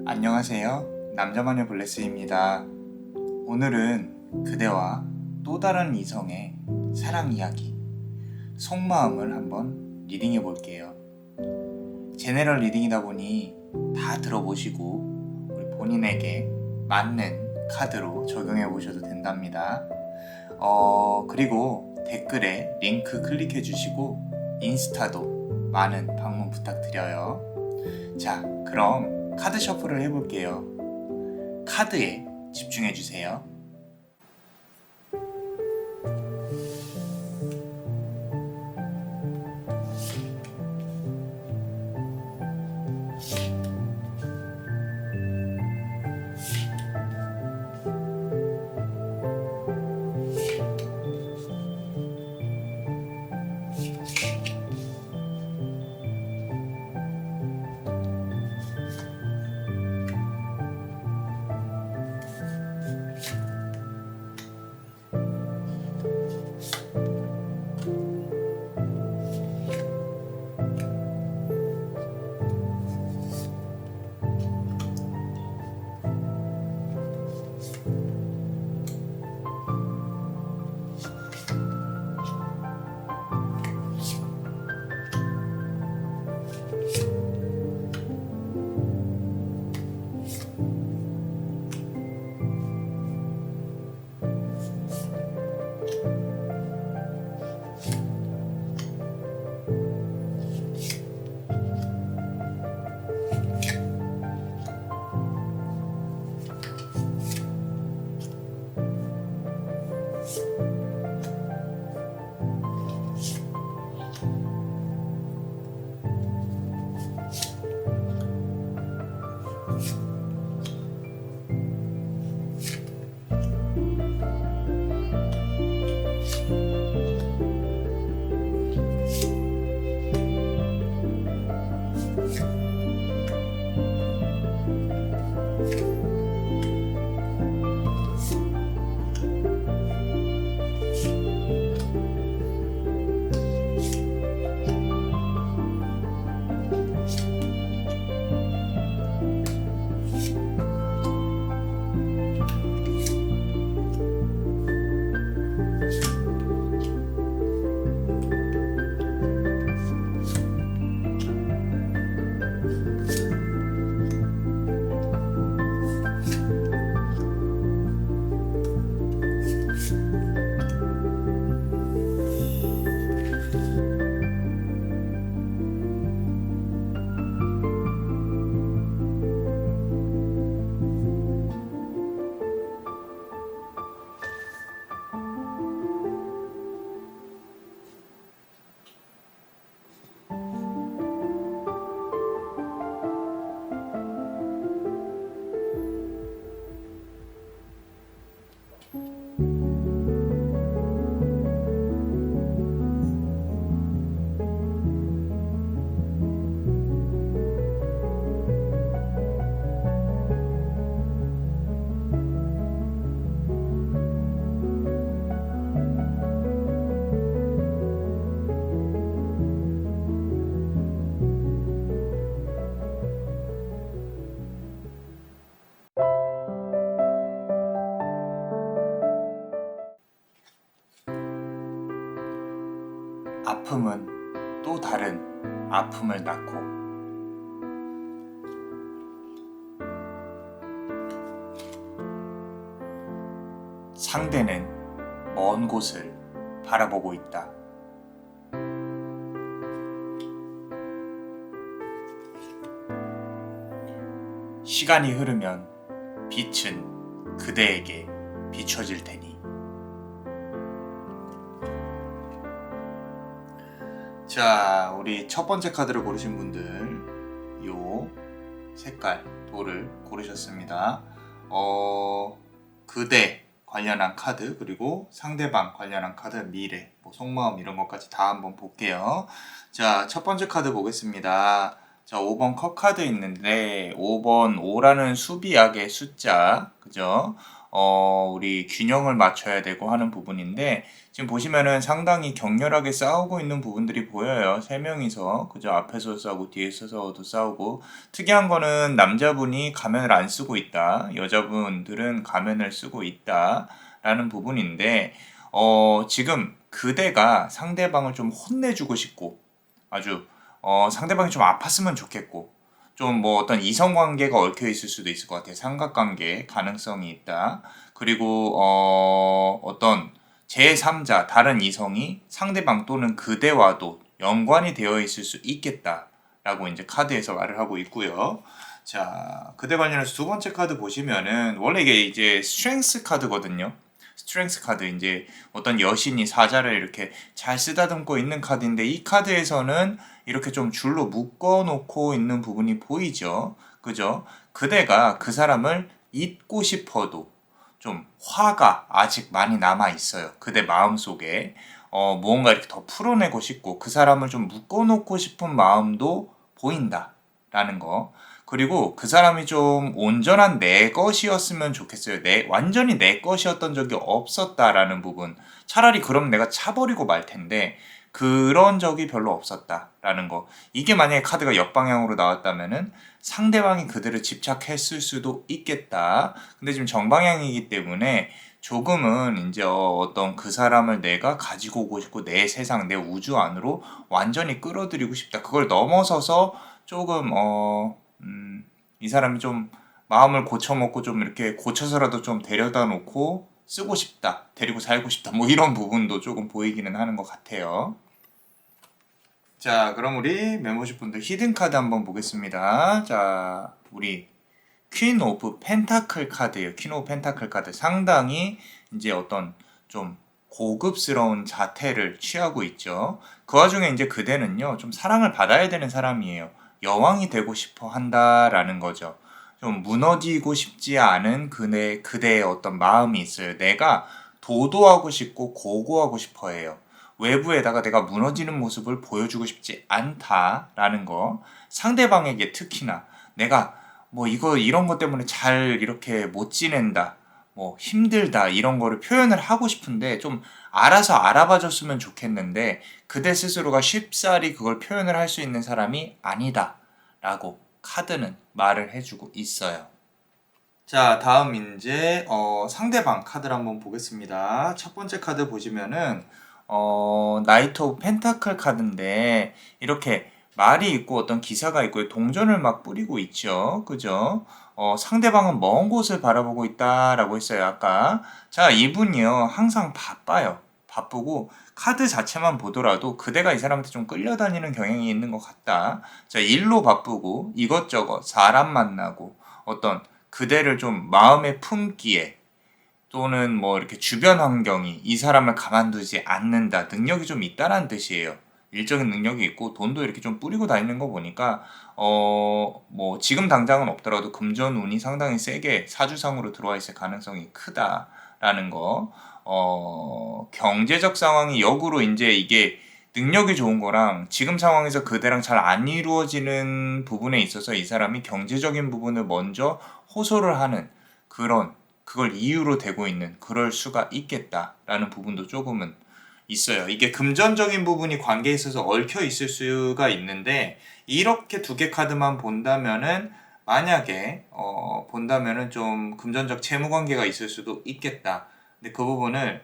안녕하세요. 남자마녀 블레스입니다. 오늘은 그대와 또 다른 이성의 사랑 이야기, 속마음을 한번 리딩해 볼게요. 제네럴 리딩이다 보니 다 들어보시고 우리 본인에게 맞는 카드로 적용해 보셔도 된답니다. 그리고 댓글에 링크 클릭해 주시고 인스타도 많은 방문 부탁드려요. 자, 그럼 카드 셔플을 해볼게요. 카드에 집중해 주세요. 아픔은 또 다른 아픔을 낳고 상대는 먼 곳을 바라보고 있다. 시간이 흐르면 빛은 그대에게 비춰질 테니. 자, 우리 첫 번째 카드를 고르신 분들 요 색깔 돌을 고르셨습니다. 그대 관련한 카드, 그리고 상대방 관련한 카드, 미래, 속마음 이런 것까지 다 한번 볼게요. 자, 첫 번째 카드 보겠습니다. 자, 5번 컵 카드 있는데 5번 5라는 수비약의 숫자, 그죠? 우리 균형을 맞춰야 되고 하는 부분인데, 지금 보시면은 상당히 격렬하게 싸우고 있는 부분들이 보여요. 세 명이서 그죠? 앞에서 싸우고 뒤에서도 싸우고. 특이한 거는 남자분이 가면을 안 쓰고 있다. 여자분들은 가면을 쓰고 있다라는 부분인데 지금 그대가 상대방을 좀 혼내주고 싶고 아주 상대방이 좀 아팠으면 좋겠고 좀 뭐 어떤 이성관계가 얽혀 있을 수도 있을 것 같아요. 삼각관계 가능성이 있다. 그리고 어떤 제3자 다른 이성이 상대방 또는 그대와도 연관이 되어 있을 수 있겠다라고 이제 카드에서 말을 하고 있고요. 자, 그대 관련해서 두 번째 카드 보시면은 원래 이게 이제 스트렝스 카드거든요. 스트렝스 카드 이제 어떤 여신이 사자를 이렇게 잘 쓰다듬고 있는 카드인데 이 카드에서는 이렇게 좀 줄로 묶어 놓고 있는 부분이 보이죠. 그죠? 그대가 그 사람을 잊고 싶어도 좀 화가 아직 많이 남아 있어요. 그대 마음속에 무언가 이렇게 더 풀어내고 싶고 그 사람을 좀 묶어 놓고 싶은 마음도 보인다라는 거. 그리고 그 사람이 좀 온전한 내 것이었으면 좋겠어요. 완전히 내 것이었던 적이 없었다라는 부분. 차라리 그럼 내가 차버리고 말 텐데, 그런 적이 별로 없었다라는 거. 이게 만약에 카드가 역방향으로 나왔다면은 상대방이 그대를 집착했을 수도 있겠다. 근데 지금 정방향이기 때문에 조금은 이제 어떤 그 사람을 내가 가지고 오고 싶고 내 세상, 내 우주 안으로 완전히 끌어들이고 싶다. 그걸 넘어서서 조금 이 사람이 좀 마음을 고쳐먹고 좀 이렇게 고쳐서라도 좀 데려다 놓고 쓰고 싶다, 데리고 살고 싶다, 뭐 이런 부분도 조금 보이기는 하는 것 같아요. 자, 그럼 우리 멤버십 분들 히든 카드 한번 보겠습니다. 자, 우리 퀸 오브 펜타클 카드예요. 퀸 오브 펜타클 카드. 상당히 이제 어떤 좀 고급스러운 자태를 취하고 있죠. 그 와중에 이제 그대는요, 좀 사랑을 받아야 되는 사람이에요. 여왕이 되고 싶어 한다라는 거죠. 좀 무너지고 싶지 않은 그대의 어떤 마음이 있어요. 내가 도도하고 싶고 고고하고 싶어 해요. 외부에다가 내가 무너지는 모습을 보여주고 싶지 않다라는 거. 상대방에게 특히나 내가 뭐 이런 것 때문에 잘 이렇게 못 지낸다. 뭐 힘들다 이런 거를 표현을 하고 싶은데 좀 알아서 알아봐 줬으면 좋겠는데 그대 스스로가 쉽사리 그걸 표현을 할 수 있는 사람이 아니다 라고 카드는 말을 해주고 있어요. 자, 다음 이제 상대방 카드를 한번 보겠습니다. 첫 번째 카드 보시면은 나이트 오브 펜타클 카드인데 이렇게 말이 있고 어떤 기사가 있고 동전을 막 뿌리고 있죠. 그죠? 상대방은 먼 곳을 바라보고 있다라고 했어요, 아까. 자, 이분이요. 항상 바빠요. 바쁘고 카드 자체만 보더라도 그대가 이 사람한테 좀 끌려다니는 경향이 있는 것 같다. 자, 일로 바쁘고 이것저것 사람 만나고 어떤 그대를 좀 마음에 품기에 또는 뭐 이렇게 주변 환경이 이 사람을 가만두지 않는다. 능력이 좀 있다라는 뜻이에요. 일적인 능력이 있고 돈도 이렇게 좀 뿌리고 다니는 거 보니까 뭐 지금 당장은 없더라도 금전운이 상당히 세게 사주상으로 들어와 있을 가능성이 크다라는 거. 경제적 상황이 역으로 이제 이게 능력이 좋은 거랑 지금 상황에서 그대랑 잘 안 이루어지는 부분에 있어서 이 사람이 경제적인 부분을 먼저 호소를 하는 그걸 이유로 대고 있는 그럴 수가 있겠다라는 부분도 조금은 있어요. 이게 금전적인 부분이 관계에 있어서 얽혀 있을 수가 있는데 이렇게 두 개 카드만 본다면은 만약에 본다면은 좀 금전적 채무 관계가 있을 수도 있겠다. 근데 그 부분을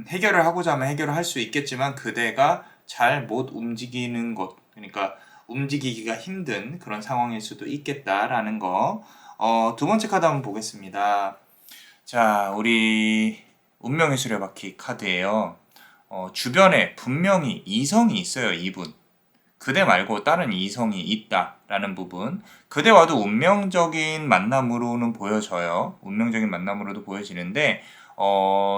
해결을 하고자 하면 해결을 할 수 있겠지만 그대가 잘 못 움직이는 것, 그러니까 움직이기가 힘든 그런 상황일 수도 있겠다라는 거. 두 번째 카드 한번 보겠습니다. 자, 우리 운명의 수레바퀴 카드예요. 주변에 분명히 이성이 있어요, 이분. 그대 말고 다른 이성이 있다라는 부분. 그대와도 운명적인 만남으로는 보여져요. 운명적인 만남으로도 보여지는데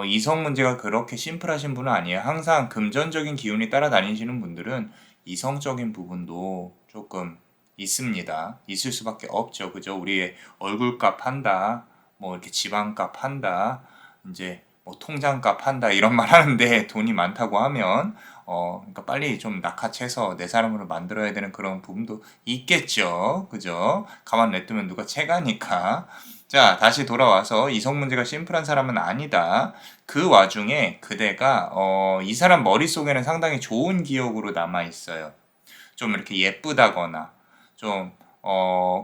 이성 문제가 그렇게 심플하신 분은 아니에요. 항상 금전적인 기운이 따라다니시는 분들은 이성적인 부분도 조금 있습니다. 있을 수밖에 없죠. 그죠? 우리의 얼굴값 한다. 뭐 이렇게 집안값 한다. 이제 뭐 통장값 한다. 이런 말 하는데 돈이 많다고 하면 그러니까 빨리 좀 낚아채서 내 사람으로 만들어야 되는 그런 부분도 있겠죠. 그죠? 가만 냅두면 누가 채가니까. 자, 다시 돌아와서 이성 문제가 심플한 사람은 아니다. 그 와중에 그대가 이 사람 머릿속에는 상당히 좋은 기억으로 남아 있어요. 좀 이렇게 예쁘다거나 좀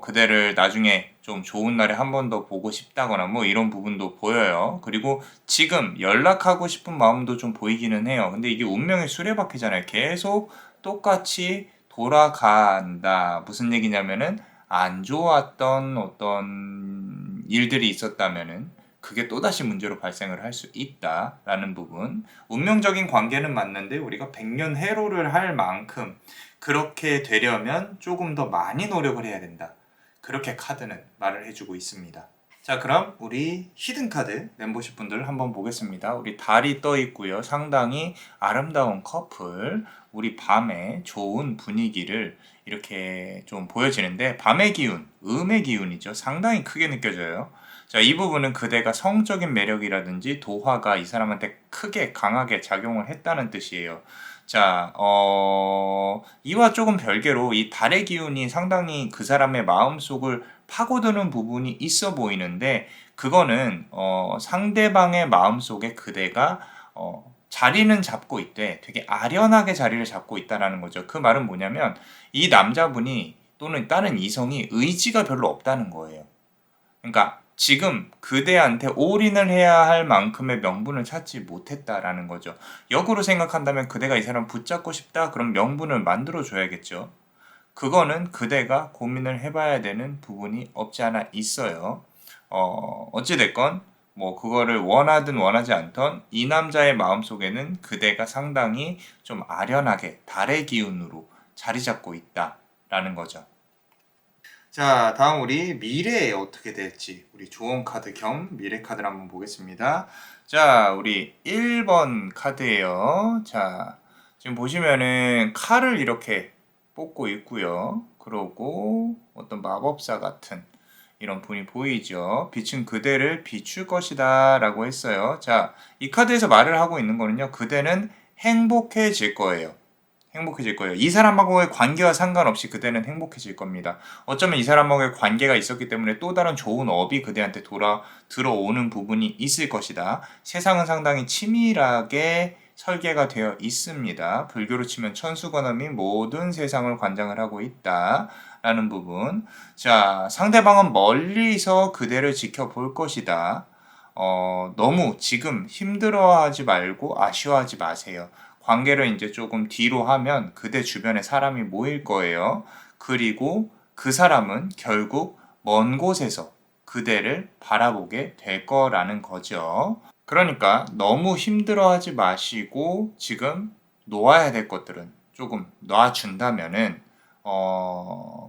그대를 나중에 좀 좋은 날에 한 번 더 보고 싶다거나 뭐 이런 부분도 보여요. 그리고 지금 연락하고 싶은 마음도 좀 보이기는 해요. 근데 이게 운명의 수레바퀴잖아요. 계속 똑같이 돌아간다. 무슨 얘기냐면은 안 좋았던 어떤 일들이 있었다면은 그게 또다시 문제로 발생을 할 수 있다라는 부분. 운명적인 관계는 맞는데 우리가 백년 해로를 할 만큼 그렇게 되려면 조금 더 많이 노력을 해야 된다. 그렇게 카드는 말을 해주고 있습니다. 자, 그럼 우리 히든 카드 멤버십 분들 한번 보겠습니다. 우리 달이 떠 있고요. 상당히 아름다운 커플. 우리 밤에 좋은 분위기를 이렇게 좀 보여지는데 밤의 기운, 음의 기운이죠. 상당히 크게 느껴져요. 자, 이 부분은 그대가 성적인 매력이라든지 도화가 이 사람한테 크게 강하게 작용을 했다는 뜻이에요. 자, 이와 조금 별개로 이 달의 기운이 상당히 그 사람의 마음속을 파고드는 부분이 있어 보이는데 그거는 상대방의 마음속에 그대가 자리는 잡고 있되 되게 아련하게 자리를 잡고 있다라는 거죠. 그 말은 뭐냐면 이 남자분이 또는 다른 이성이 의지가 별로 없다는 거예요. 그러니까 지금 그대한테 올인을 해야 할 만큼의 명분을 찾지 못했다라는 거죠. 역으로 생각한다면 그대가 이 사람 붙잡고 싶다? 그럼 명분을 만들어 줘야겠죠. 그거는 그대가 고민을 해봐야 되는 부분이 없지 않아 있어요. 어찌됐건 뭐 그거를 원하든 원하지 않던 이 남자의 마음속에는 그대가 상당히 좀 아련하게 달의 기운으로 자리 잡고 있다라는 거죠. 자, 다음 우리 미래에 어떻게 될지 우리 조언 카드 겸 미래 카드를 한번 보겠습니다. 자, 우리 1번 카드예요. 자, 지금 보시면은 칼을 이렇게 뽑고 있고요. 그러고 어떤 마법사 같은 이런 분이 보이죠. 빛은 그대를 비출 것이다 라고 했어요. 자, 이 카드에서 말을 하고 있는 거는요. 그대는 행복해질 거예요. 행복해질 거예요. 이 사람하고의 관계와 상관없이 그대는 행복해질 겁니다. 어쩌면 이 사람하고의 관계가 있었기 때문에 또 다른 좋은 업이 그대한테 들어오는 부분이 있을 것이다. 세상은 상당히 치밀하게 설계가 되어 있습니다. 불교로 치면 천수관음이 모든 세상을 관장을 하고 있다. 라는 부분. 자, 상대방은 멀리서 그대를 지켜볼 것이다. 너무 지금 힘들어하지 말고 아쉬워하지 마세요. 관계를 이제 조금 뒤로 하면 그대 주변에 사람이 모일 거예요. 그리고 그 사람은 결국 먼 곳에서 그대를 바라보게 될 거라는 거죠. 그러니까 너무 힘들어하지 마시고 지금 놓아야 될 것들은 조금 놔준다면은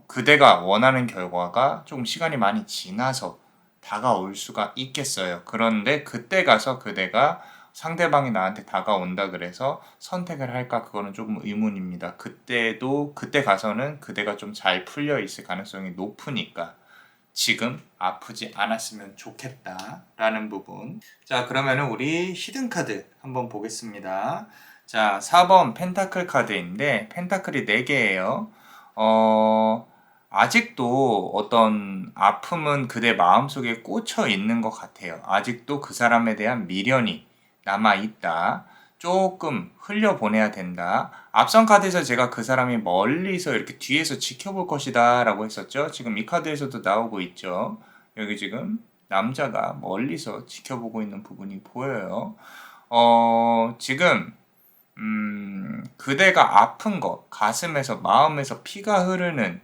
그대가 원하는 결과가 조금 시간이 많이 지나서 다가올 수가 있겠어요. 그런데 그때 가서 그대가 상대방이 나한테 다가온다 그래서 선택을 할까 그거는 조금 의문입니다. 그때도 그때 가서는 그대가 좀 잘 풀려 있을 가능성이 높으니까 지금 아프지 않았으면 좋겠다라는 부분. 자, 그러면은 우리 히든 카드 한번 보겠습니다. 자, 4번 펜타클 카드인데 펜타클이 4개예요. 아직도 어떤 아픔은 그대 마음속에 꽂혀 있는 것 같아요. 아직도 그 사람에 대한 미련이 남아 있다. 조금 흘려보내야 된다. 앞선 카드에서 제가 그 사람이 멀리서 이렇게 뒤에서 지켜볼 것이다 라고 했었죠. 지금 이 카드에서도 나오고 있죠. 여기 지금 남자가 멀리서 지켜보고 있는 부분이 보여요. 지금 그대가 아픈 것, 가슴에서 마음에서 피가 흐르는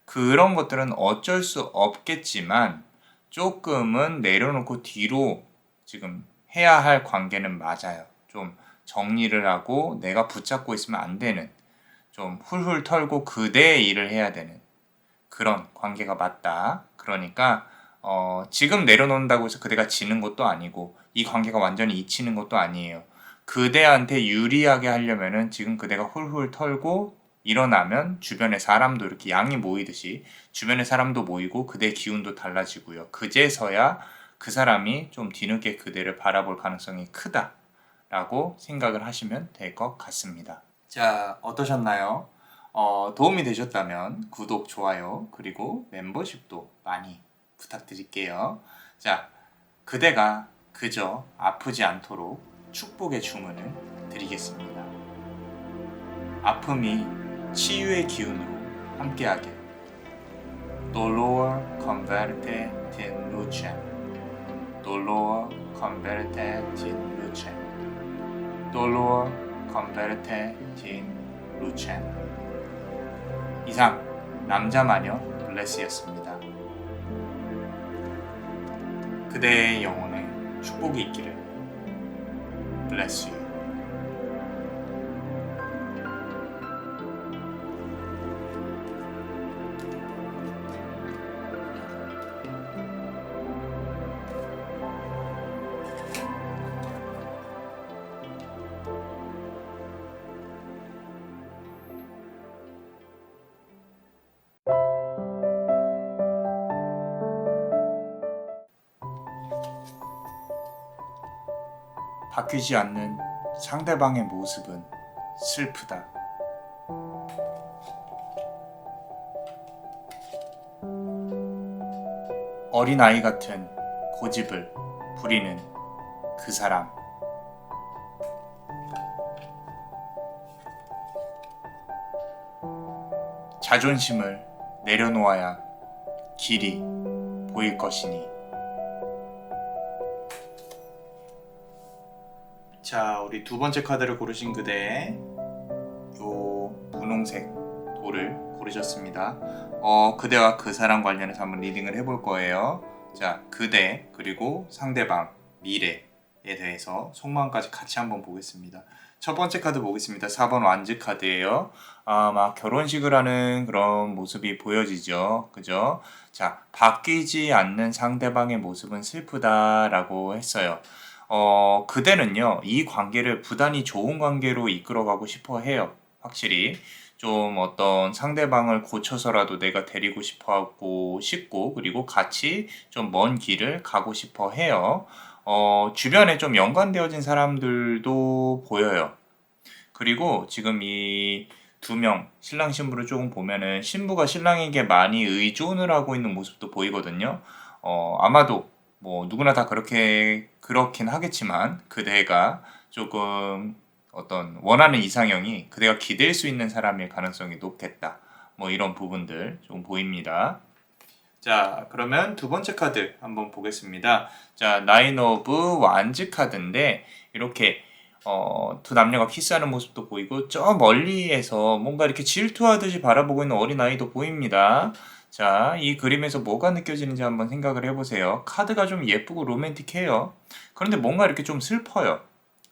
그런 것들은 어쩔 수 없겠지만 조금은 내려놓고 뒤로 지금 해야 할 관계는 맞아요. 좀 정리를 하고 내가 붙잡고 있으면 안 되는 좀 훌훌 털고 그대의 일을 해야 되는 그런 관계가 맞다. 그러니까 지금 내려놓는다고 해서 그대가 지는 것도 아니고 이 관계가 완전히 잊히는 것도 아니에요. 그대한테 유리하게 하려면은 지금 그대가 훌훌 털고 일어나면 주변에 사람도 이렇게 양이 모이듯이 주변에 사람도 모이고 그대의 기운도 달라지고요. 그제서야 그 사람이 좀 뒤늦게 그대를 바라볼 가능성이 크다라고 생각을 하시면 될 것 같습니다. 자, 어떠셨나요? 도움이 되셨다면 구독, 좋아요, 그리고 멤버십도 많이 부탁드릴게요. 자, 그대가 그저 아프지 않도록 축복의 주문을 드리겠습니다. 아픔이 치유의 기운으로 함께하게. Dolor converte in lucem. Dolor converte in lucem. Dolor converte in lucem. 이상 남자 마녀 블레스였습니다. 그대의 영혼에 축복이 있기를. Bless you. 바뀌지 않는 상대방의 모습은 슬프다. 어린아이 같은 고집을 부리는 그 사람. 자존심을 내려놓아야 길이 보일 것이니. 자, 우리 두 번째 카드를 고르신 그대, 요 분홍색 돌을 고르셨습니다. 그대와 그 사람 관련해서 한번 리딩을 해볼 거예요. 자, 그대 그리고 상대방 미래에 대해서 속마음까지 같이 한번 보겠습니다. 첫 번째 카드 보겠습니다. 4번 완즈 카드예요. 막 결혼식을 하는 그런 모습이 보여지죠. 그죠? 자, 바뀌지 않는 상대방의 모습은 슬프다라고 했어요. 그대는요, 이 관계를 부단히 좋은 관계로 이끌어가고 싶어 해요. 확실히. 좀 어떤 상대방을 고쳐서라도 내가 데리고 싶고, 그리고 같이 좀 먼 길을 가고 싶어 해요. 주변에 좀 연관되어진 사람들도 보여요. 그리고 지금 이 두 명, 신랑 신부를 조금 보면은 신부가 신랑에게 많이 의존을 하고 있는 모습도 보이거든요. 아마도 뭐 누구나 다 그렇긴 하겠지만 그대가 조금 어떤 원하는 이상형이 그대가 기댈 수 있는 사람일 가능성이 높겠다. 뭐 이런 부분들 좀 보입니다. 자, 그러면 두 번째 카드 한번 보겠습니다. 자, 나인 오브 완즈 카드인데 이렇게 두 남녀가 키스하는 모습도 보이고 저 멀리에서 뭔가 이렇게 질투하듯이 바라보고 있는 어린아이도 보입니다. 자, 이 그림에서 뭐가 느껴지는지 한번 생각을 해보세요. 카드가 좀 예쁘고 로맨틱해요. 그런데 뭔가 이렇게 좀 슬퍼요.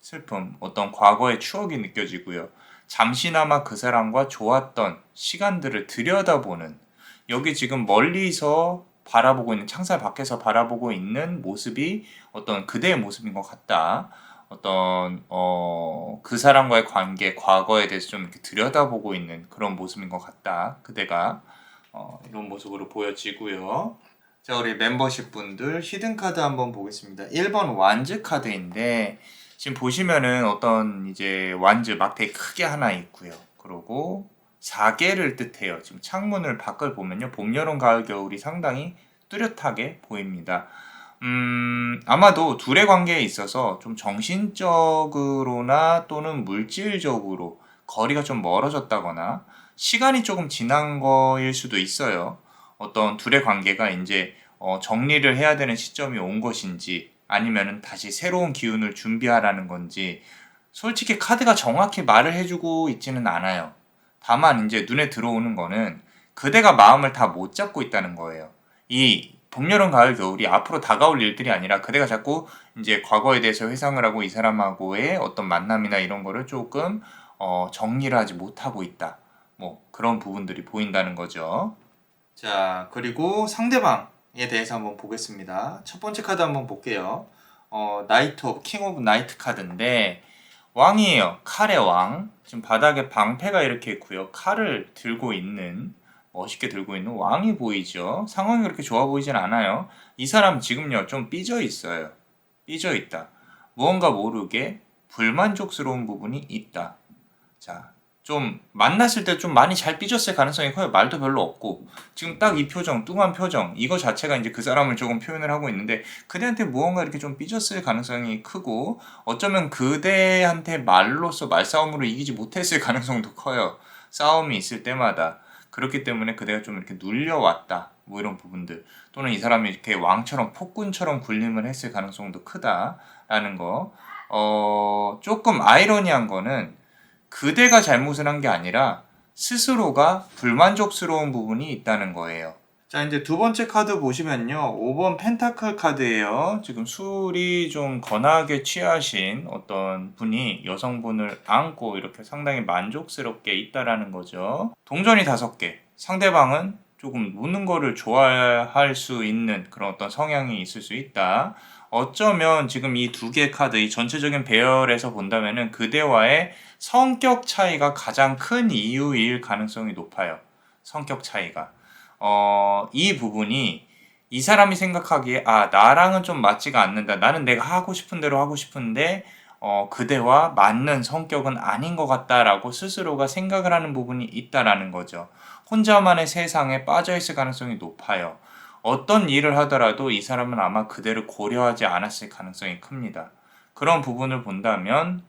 슬픔, 어떤 과거의 추억이 느껴지고요. 잠시나마 그 사람과 좋았던 시간들을 들여다보는, 여기 지금 멀리서 바라보고 있는, 창살 밖에서 바라보고 있는 모습이 어떤 그대의 모습인 것 같다. 어떤 그 사람과의 관계, 과거에 대해서 좀 이렇게 들여다보고 있는 그런 모습인 것 같다. 그대가 이런 모습으로 보여지고요. 자, 우리 멤버십 분들 히든 카드 한번 보겠습니다. 1번 완즈 카드인데 지금 보시면은 어떤 이제 완즈 막대기 크게 하나 있고요. 그리고 4개를 뜻해요. 지금 창문을 밖을 보면요. 봄, 여름, 가을, 겨울이 상당히 뚜렷하게 보입니다. 아마도 둘의 관계에 있어서 좀 정신적으로나 또는 물질적으로 거리가 좀 멀어졌다거나 시간이 조금 지난 거일 수도 있어요. 어떤 둘의 관계가 이제 정리를 해야 되는 시점이 온 것인지 아니면은 다시 새로운 기운을 준비하라는 건지 솔직히 카드가 정확히 말을 해주고 있지는 않아요. 다만 이제 눈에 들어오는 거는 그대가 마음을 다 못 잡고 있다는 거예요. 이 봄, 여름, 가을, 겨울이 앞으로 다가올 일들이 아니라 그대가 자꾸 이제 과거에 대해서 회상을 하고 이 사람하고의 어떤 만남이나 이런 거를 조금 정리를 하지 못하고 있다. 뭐 그런 부분들이 보인다는 거죠. 자, 그리고 상대방에 대해서 한번 보겠습니다. 첫 번째 카드 한번 볼게요. 나이트 오브 킹 오브 나이트 카드인데 왕이에요. 칼의 왕. 지금 바닥에 방패가 이렇게 있고요. 칼을 들고 있는, 멋있게 들고 있는 왕이 보이죠. 상황이 그렇게 좋아 보이진 않아요. 이 사람 지금요 좀 삐져 있어요. 삐져 있다. 무언가 모르게 불만족스러운 부분이 있다. 자, 좀 만났을 때 좀 많이 잘 삐졌을 가능성이 커요. 말도 별로 없고 지금 딱 이 표정, 뚱한 표정 이거 자체가 이제 그 사람을 조금 표현을 하고 있는데 그대한테 무언가 이렇게 좀 삐졌을 가능성이 크고 어쩌면 그대한테 말로써 말싸움으로 이기지 못했을 가능성도 커요. 싸움이 있을 때마다. 그렇기 때문에 그대가 좀 이렇게 눌려왔다. 뭐 이런 부분들 또는 이 사람이 이렇게 왕처럼 폭군처럼 군림을 했을 가능성도 크다라는 거. 조금 아이러니한 거는 그대가 잘못을 한 게 아니라 스스로가 불만족스러운 부분이 있다는 거예요. 자, 이제 두 번째 카드 보시면요. 5번 펜타클 카드예요. 지금 술이 좀 거나하게 취하신 어떤 분이 여성분을 안고 이렇게 상당히 만족스럽게 있다라는 거죠. 동전이 5개. 상대방은 조금 노는 거를 좋아할 수 있는 그런 어떤 성향이 있을 수 있다. 어쩌면 지금 이 두 개 카드, 이 전체적인 배열에서 본다면은 그대와의 성격 차이가 가장 큰 이유일 가능성이 높아요. 성격 차이가. 이 부분이 이 사람이 생각하기에 나랑은 좀 맞지가 않는다. 나는 내가 하고 싶은 대로 하고 싶은데 그대와 맞는 성격은 아닌 것 같다라고 스스로가 생각을 하는 부분이 있다라는 거죠. 혼자만의 세상에 빠져 있을 가능성이 높아요. 어떤 일을 하더라도 이 사람은 아마 그대를 고려하지 않았을 가능성이 큽니다. 그런 부분을 본다면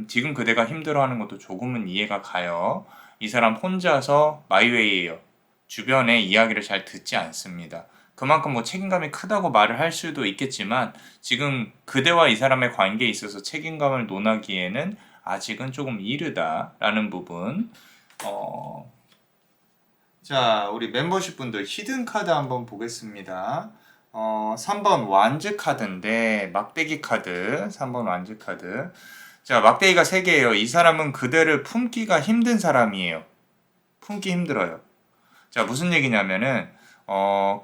지금 그대가 힘들어하는 것도 조금은 이해가 가요. 이 사람 혼자서 마이웨이예요. 주변의 이야기를 잘 듣지 않습니다. 그만큼 뭐 책임감이 크다고 말을 할 수도 있겠지만 지금 그대와 이 사람의 관계에 있어서 책임감을 논하기에는 아직은 조금 이르다라는 부분. 자, 우리 멤버십 분들 히든 카드 한번 보겠습니다. 3번 완즈 카드인데 막대기 카드, 3번 완즈 카드. 자, 막대기가 3개예요. 이 사람은 그대를 품기가 힘든 사람이에요. 품기 힘들어요. 자, 무슨 얘기냐면은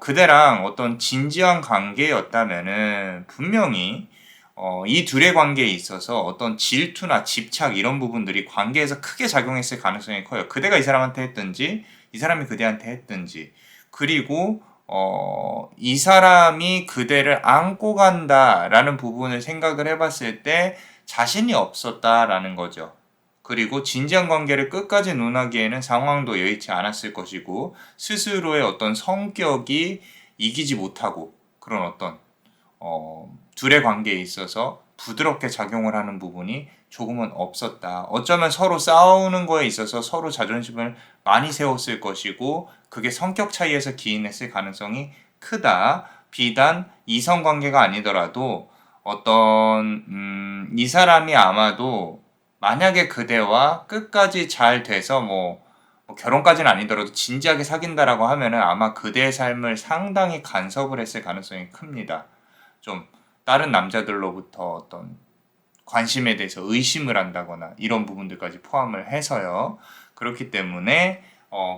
그대랑 어떤 진지한 관계였다면은 분명히 이 둘의 관계에 있어서 어떤 질투나 집착 이런 부분들이 관계에서 크게 작용했을 가능성이 커요. 그대가 이 사람한테 했든지 이 사람이 그대한테 했든지 그리고 이 사람이 그대를 안고 간다라는 부분을 생각을 해봤을 때 자신이 없었다라는 거죠. 그리고 진지한 관계를 끝까지 논하기에는 상황도 여의치 않았을 것이고 스스로의 어떤 성격이 이기지 못하고 그런 어떤 둘의 관계에 있어서 부드럽게 작용을 하는 부분이 조금은 없었다. 어쩌면 서로 싸우는 거에 있어서 서로 자존심을 많이 세웠을 것이고 그게 성격 차이에서 기인했을 가능성이 크다. 비단 이성 관계가 아니더라도 어떤 이 사람이 아마도 만약에 그대와 끝까지 잘 돼서 뭐 결혼까지는 아니더라도 진지하게 사귄다라고 하면은 아마 그대의 삶을 상당히 간섭을 했을 가능성이 큽니다. 좀 다른 남자들로부터 어떤 관심에 대해서 의심을 한다거나 이런 부분들까지 포함을 해서요. 그렇기 때문에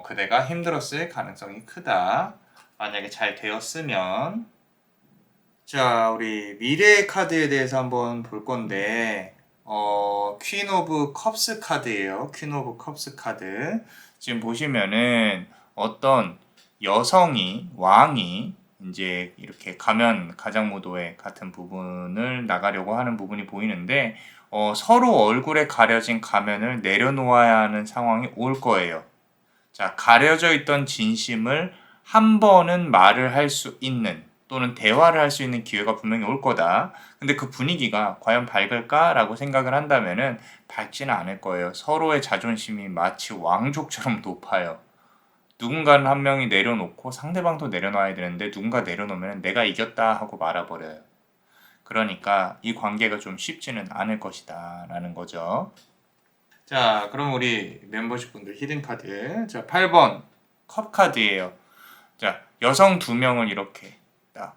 그대가 힘들었을 가능성이 크다. 만약에 잘 되었으면. 자, 우리 미래의 카드에 대해서 한번 볼 건데 퀸 오브 컵스 카드예요. 퀸 오브 컵스 카드. 지금 보시면은 어떤 여성이 왕이 이제 이렇게 가면 가장무도회 같은 부분을 나가려고 하는 부분이 보이는데 서로 얼굴에 가려진 가면을 내려놓아야 하는 상황이 올 거예요. 자, 가려져 있던 진심을 한 번은 말을 할 수 있는 또는 대화를 할 수 있는 기회가 분명히 올 거다. 근데 그 분위기가 과연 밝을까라고 생각을 한다면은 밝지는 않을 거예요. 서로의 자존심이 마치 왕족처럼 높아요. 누군가는 한 명이 내려놓고 상대방도 내려놔야 되는데 누군가 내려놓으면 내가 이겼다 하고 말아버려요. 그러니까 이 관계가 좀 쉽지는 않을 것이다 라는 거죠. 자, 그럼 우리 멤버십 분들 히든 카드. 자, 8번 컵 카드예요. 자, 여성 2명을 이렇게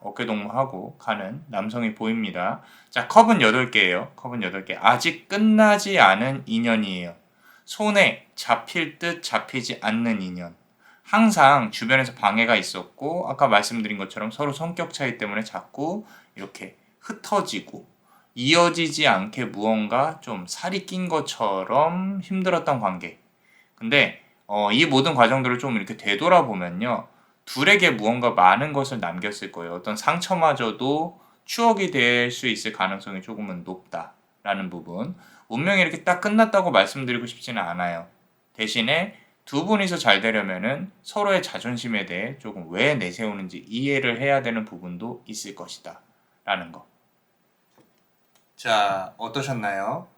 어깨 동무하고 가는 남성이 보입니다. 자, 컵은 8개예요. 컵은 8개. 아직 끝나지 않은 인연이에요. 손에 잡힐 듯 잡히지 않는 인연. 항상 주변에서 방해가 있었고 아까 말씀드린 것처럼 서로 성격 차이 때문에 자꾸 이렇게 흩어지고 이어지지 않게 무언가 좀 살이 낀 것처럼 힘들었던 관계. 근데 이 모든 과정들을 좀 이렇게 되돌아보면요. 둘에게 무언가 많은 것을 남겼을 거예요. 어떤 상처마저도 추억이 될 수 있을 가능성이 조금은 높다라는 부분. 운명이 이렇게 딱 끝났다고 말씀드리고 싶지는 않아요. 대신에 두 분이서 잘 되려면은 서로의 자존심에 대해 조금 왜 내세우는지 이해를 해야 되는 부분도 있을 것이다 라는 거. 자, 어떠셨나요?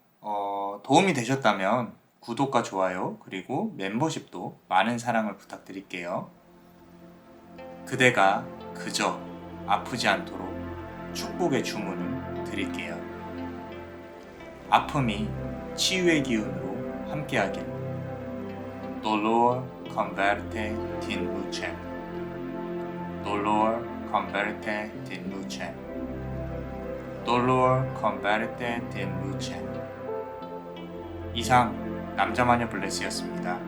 도움이 되셨다면 구독과 좋아요 그리고 멤버십도 많은 사랑을 부탁드릴게요. 그대가 그저 아프지 않도록 축복의 주문을 드릴게요. 아픔이 치유의 기운으로 함께하길. Dolor converte in lucem. Dolor converte in lucem. Dolor converte in lucem. 이상 남자마녀 블레스였습니다.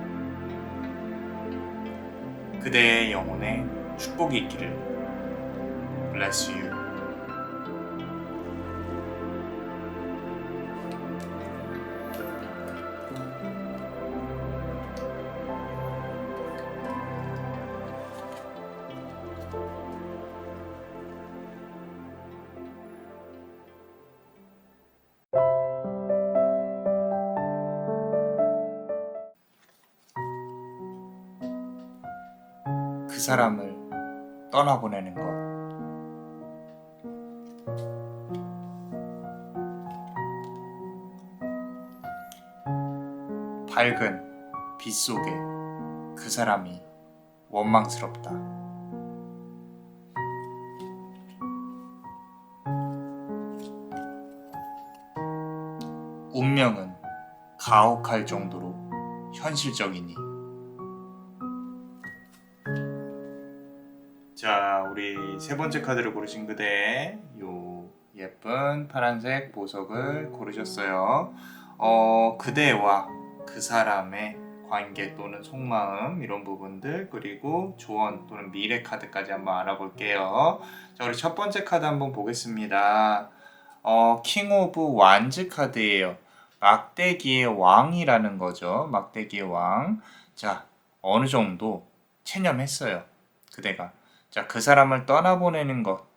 그대의 영혼에 축복이 있기를. Bless you. 그 사람을 떠나보내는 것. 밝은 빛 속에 그 사람이 원망스럽다. 운명은 가혹할 정도로 현실적이니. 자, 우리 세 번째 카드를 고르신 그대, 요 예쁜 파란색 보석을 고르셨어요. 그대와 그 사람의 관계 또는 속마음 이런 부분들, 그리고 조언 또는 미래 카드까지 한번 알아볼게요. 자, 우리 첫 번째 카드 한번 보겠습니다. 킹 오브 완즈 카드예요. 막대기의 왕이라는 거죠. 막대기의 왕. 자, 어느 정도 체념했어요. 그대가. 자, 그 사람을 떠나보내는 것.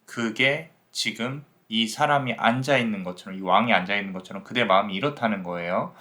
그게 지금 이 사람이 앉아있는 것처럼, 이 왕이 앉아있는 것처럼 그대 마음이 이렇다는 거예요.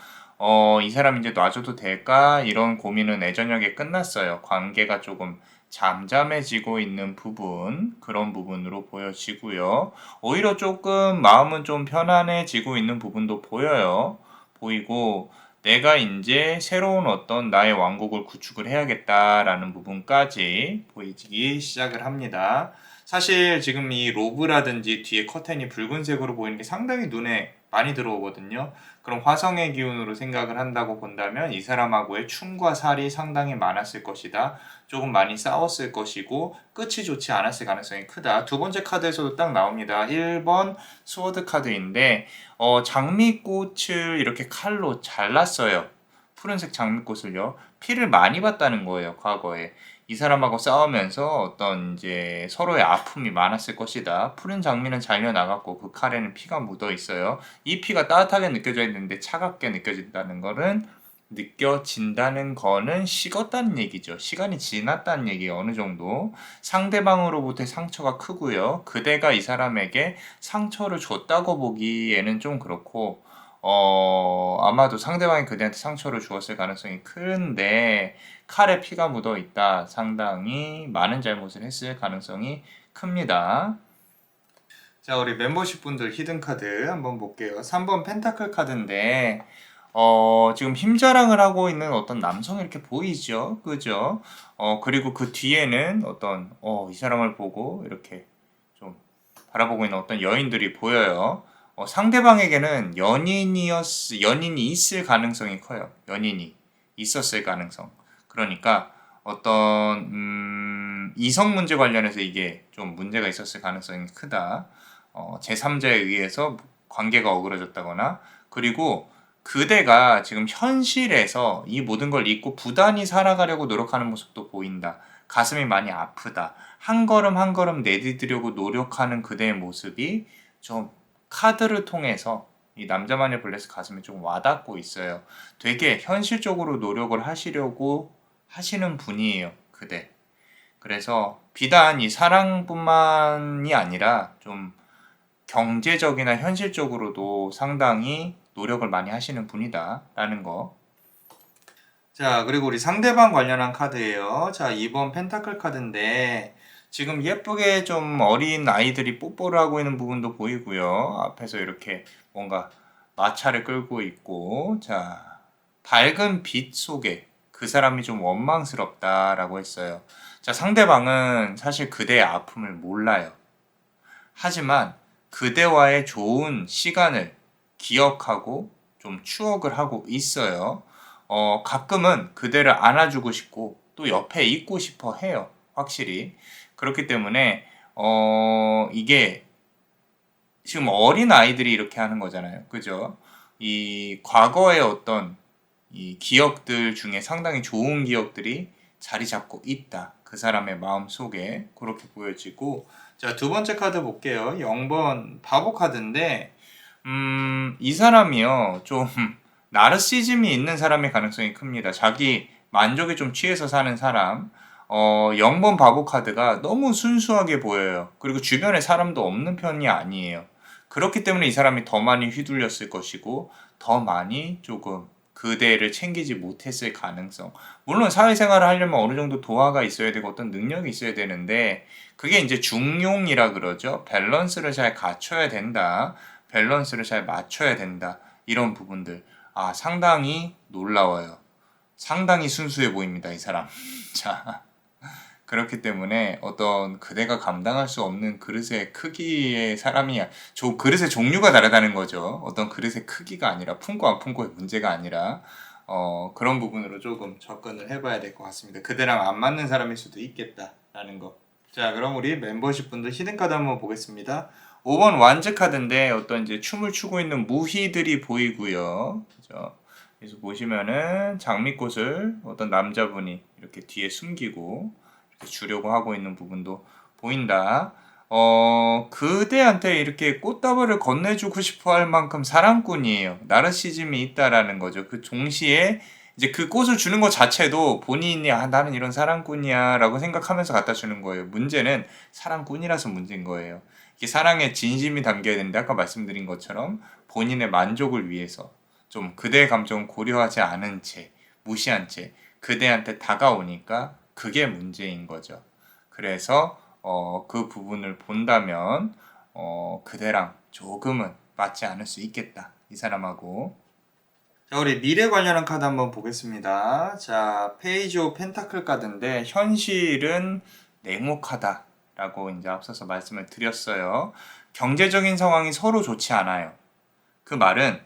이 사람 이제 놔줘도 될까? 이런 고민은 예전역에 끝났어요. 관계가 조금 잠잠해지고 있는 부분, 그런 부분으로 보여지고요. 오히려 조금 마음은 좀 편안해지고 있는 부분도 보이고, 내가 이제 새로운 어떤 나의 왕국을 구축을 해야겠다라는 부분까지 보이기 시작을 합니다. 사실 지금 이 로브라든지 뒤에 커튼이 붉은색으로 보이는 게 상당히 눈에 많이 들어오거든요. 그럼 화성의 기운으로 생각을 한다고 본다면 이 사람하고의 춤과 살이 상당히 많았을 것이다. 조금 많이 싸웠을 것이고 끝이 좋지 않았을 가능성이 크다. 두 번째 카드에서도 딱 나옵니다. 1번 스워드 카드인데 장미꽃을 이렇게 칼로 잘랐어요. 푸른색 장미꽃을요. 피를 많이 봤다는 거예요, 과거에. 이 사람하고 싸우면서 어떤 이제 서로의 아픔이 많았을 것이다. 푸른 장미는 잘려나갔고 그 칼에는 피가 묻어 있어요. 이 피가 따뜻하게 느껴져 있는데 차갑게 느껴진다는 거는 식었다는 얘기죠. 시간이 지났다는 얘기예요. 어느 정도. 상대방으로부터의 상처가 크고요. 그대가 이 사람에게 상처를 줬다고 보기에는 좀 그렇고 아마도 상대방이 그대한테 상처를 주었을 가능성이 큰데 칼에 피가 묻어 있다. 상당히 많은 잘못을 했을 가능성이 큽니다. 자, 우리 멤버십 분들 히든 카드 한번 볼게요. 3번 펜타클 카드인데 지금 힘자랑을 하고 있는 어떤 남성이 이렇게 보이죠? 그죠? 그리고 그 뒤에는 어떤 이 사람을 보고 이렇게 좀 바라보고 있는 어떤 여인들이 보여요. 상대방에게는 연인이 있을 가능성이 커요. 연인이 있었을 가능성. 그러니까 어떤 이성 문제 관련해서 이게 좀 문제가 있었을 가능성이 크다. 제3자에 의해서 관계가 어그러졌다거나, 그리고 그대가 지금 현실에서 이 모든 걸 잊고 부단히 살아가려고 노력하는 모습도 보인다. 가슴이 많이 아프다. 한 걸음 한 걸음 내디디려고 노력하는 그대의 모습이 좀 카드를 통해서 이 남자만의 블레스 가슴에 좀 와닿고 있어요. 되게 현실적으로 노력을 하시려고 하시는 분이에요, 그대. 그래서 비단 이 사랑뿐만이 아니라 좀 경제적이나 현실적으로도 상당히 노력을 많이 하시는 분이다 라는 거. 자, 그리고 우리 상대방 관련한 카드예요. 자, 2번 펜타클 카드인데 지금 예쁘게 좀 어린 아이들이 뽀뽀를 하고 있는 부분도 보이고요. 앞에서 이렇게 뭔가 마차를 끌고 있고, 자, 밝은 빛 속에 그 사람이 좀 원망스럽다라고 했어요. 자, 상대방은 사실 그대의 아픔을 몰라요. 하지만 그대와의 좋은 시간을 기억하고 좀 추억을 하고 있어요. 가끔은 그대를 안아주고 싶고 또 옆에 있고 싶어 해요. 확실히. 그렇기 때문에, 이게 지금 어린 아이들이 이렇게 하는 거잖아요. 그죠? 이 과거의 어떤 이 기억들 중에 상당히 좋은 기억들이 자리 잡고 있다. 그 사람의 마음 속에 그렇게 보여지고, 자, 두 번째 카드 볼게요. 0번 바보 카드인데, 이 사람이요, 좀 나르시즘이 있는 사람의 가능성이 큽니다. 자기 만족에 좀 취해서 사는 사람. 0번 바보 카드가 너무 순수하게 보여요. 그리고 주변에 사람도 없는 편이 아니에요. 그렇기 때문에 이 사람이 더 많이 휘둘렸을 것이고, 더 많이 조금 그대를 챙기지 못했을 가능성. 물론 사회생활을 하려면 어느 정도 도화가 있어야 되고 어떤 능력이 있어야 되는데, 그게 이제 중용이라 그러죠. 밸런스를 잘 갖춰야 된다. 밸런스를 잘 맞춰야 된다. 이런 부분들. 아, 상당히 놀라워요. 상당히 순수해 보입니다, 이 사람. 자, 그렇기 때문에 어떤 그대가 감당할 수 없는 그릇의 크기의 사람이, 그릇의 종류가 다르다는 거죠. 어떤 그릇의 크기가 아니라 품고 안 품고의 문제가 아니라, 그런 부분으로 조금 접근을 해봐야 될 것 같습니다. 그대랑 안 맞는 사람일 수도 있겠다라는 거. 자, 그럼 우리 멤버십 분들 히든카드 한번 보겠습니다. 5번 완즈 카드인데 어떤 이제 춤을 추고 있는 무희들이 보이고요. 그죠? 그래서 보시면은 장미꽃을 어떤 남자분이 이렇게 뒤에 숨기고 주려고 하고 있는 부분도 보인다. 그대한테 이렇게 꽃다발을 건네주고 싶어 할 만큼 사랑꾼이에요. 나르시즘이 있다라는 거죠. 그 동시에 이제 그 꽃을 주는 것 자체도 본인이 나는 이런 사랑꾼이야 라고 생각하면서 갖다 주는 거예요. 문제는 사랑꾼이라서 문제인 거예요. 이게 사랑에 진심이 담겨야 되는데 아까 말씀드린 것처럼 본인의 만족을 위해서 좀 그대의 감정을 고려하지 않은 채, 무시한 채 그대한테 다가오니까 그게 문제인 거죠. 그래서 그 부분을 본다면 그대랑 조금은 맞지 않을 수 있겠다. 이 사람하고. 자, 우리 미래 관련한 카드 한번 보겠습니다. 자, 페이지 오 펜타클 카드인데 현실은 냉혹하다라고 이제 앞서서 말씀을 드렸어요. 경제적인 상황이 서로 좋지 않아요. 그 말은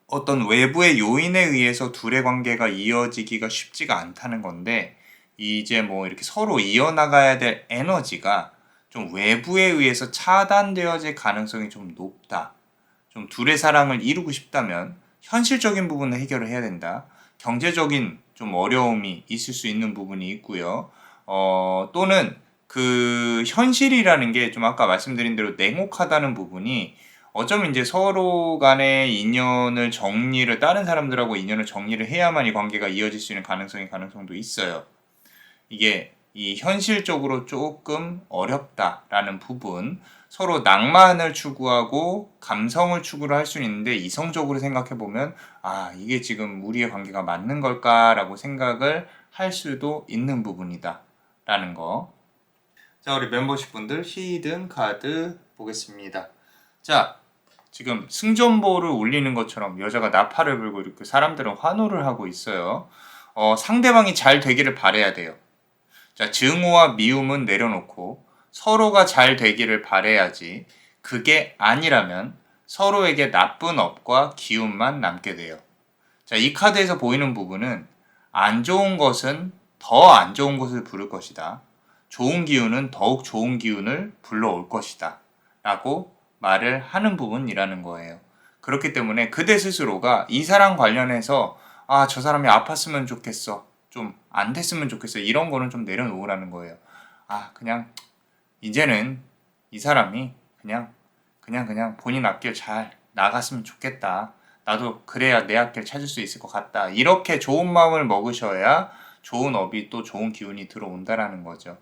어떤 외부의 요인에 의해서 둘의 관계가 이어지기가 쉽지가 않다는 건데, 이제 뭐 이렇게 서로 이어나가야 될 에너지가 좀 외부에 의해서 차단되어질 가능성이 좀 높다. 좀 둘의 사랑을 이루고 싶다면 현실적인 부분을 해결을 해야 된다. 경제적인 좀 어려움이 있을 수 있는 부분이 있고요. 또는 그 현실이라는 게 좀 아까 말씀드린 대로 냉혹하다는 부분이 어쩌면 이제 서로 간의 인연을 정리를 다른 사람들하고 인연을 정리를 해야만 이 관계가 이어질 수 있는 가능성도 있어요. 이게 이 현실적으로 조금 어렵다라는 부분, 서로 낭만을 추구하고 감성을 추구를 할 수는 있는데 이성적으로 생각해 보면 아, 이게 지금 우리의 관계가 맞는 걸까라고 생각을 할 수도 있는 부분이다라는 거. 자, 우리 멤버십 분들 히든 카드 보겠습니다. 자, 지금 승전보를 울리는 것처럼 여자가 나팔을 불고 이렇게 사람들은 환호를 하고 있어요. 상대방이 잘 되기를 바라야 돼요. 자, 증오와 미움은 내려놓고 서로가 잘 되기를 바라야지. 그게 아니라면 서로에게 나쁜 업과 기운만 남게 돼요. 자, 이 카드에서 보이는 부분은 안 좋은 것은 더 안 좋은 것을 부를 것이다. 좋은 기운은 더욱 좋은 기운을 불러올 것이다. 라고 말을 하는 부분이라는 거예요. 그렇기 때문에 그대 스스로가 이 사람 관련해서 아, 저 사람이 아팠으면 좋겠어. 좀 안 됐으면 좋겠어. 이런 거는 좀 내려놓으라는 거예요. 아, 그냥 이제는 이 사람이 그냥 본인 앞길 잘 나갔으면 좋겠다. 나도 그래야 내 앞길 찾을 수 있을 것 같다. 이렇게 좋은 마음을 먹으셔야 좋은 업이 또 좋은 기운이 들어온다라는 거죠.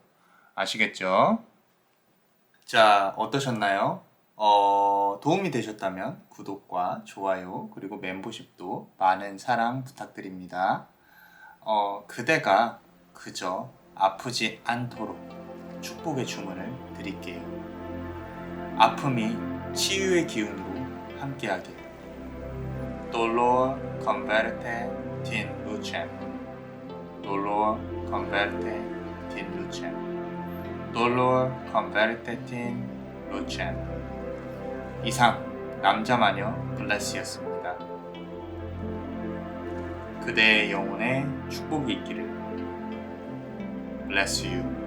아시겠죠? 자, 어떠셨나요? 도움이 되셨다면 구독과 좋아요 그리고 멤버십도 많은 사랑 부탁드립니다. 그대가 그저 아프지 않도록 축복의 주문을 드릴게요. 아픔이 치유의 기운으로 함께하길. Dolor converte in lucem. Dolor converte in lucem. Dolor converte in lucem. 이상 남자마녀 블레스였습니다. 그대의 영혼에 축복이 있기를. Bless you.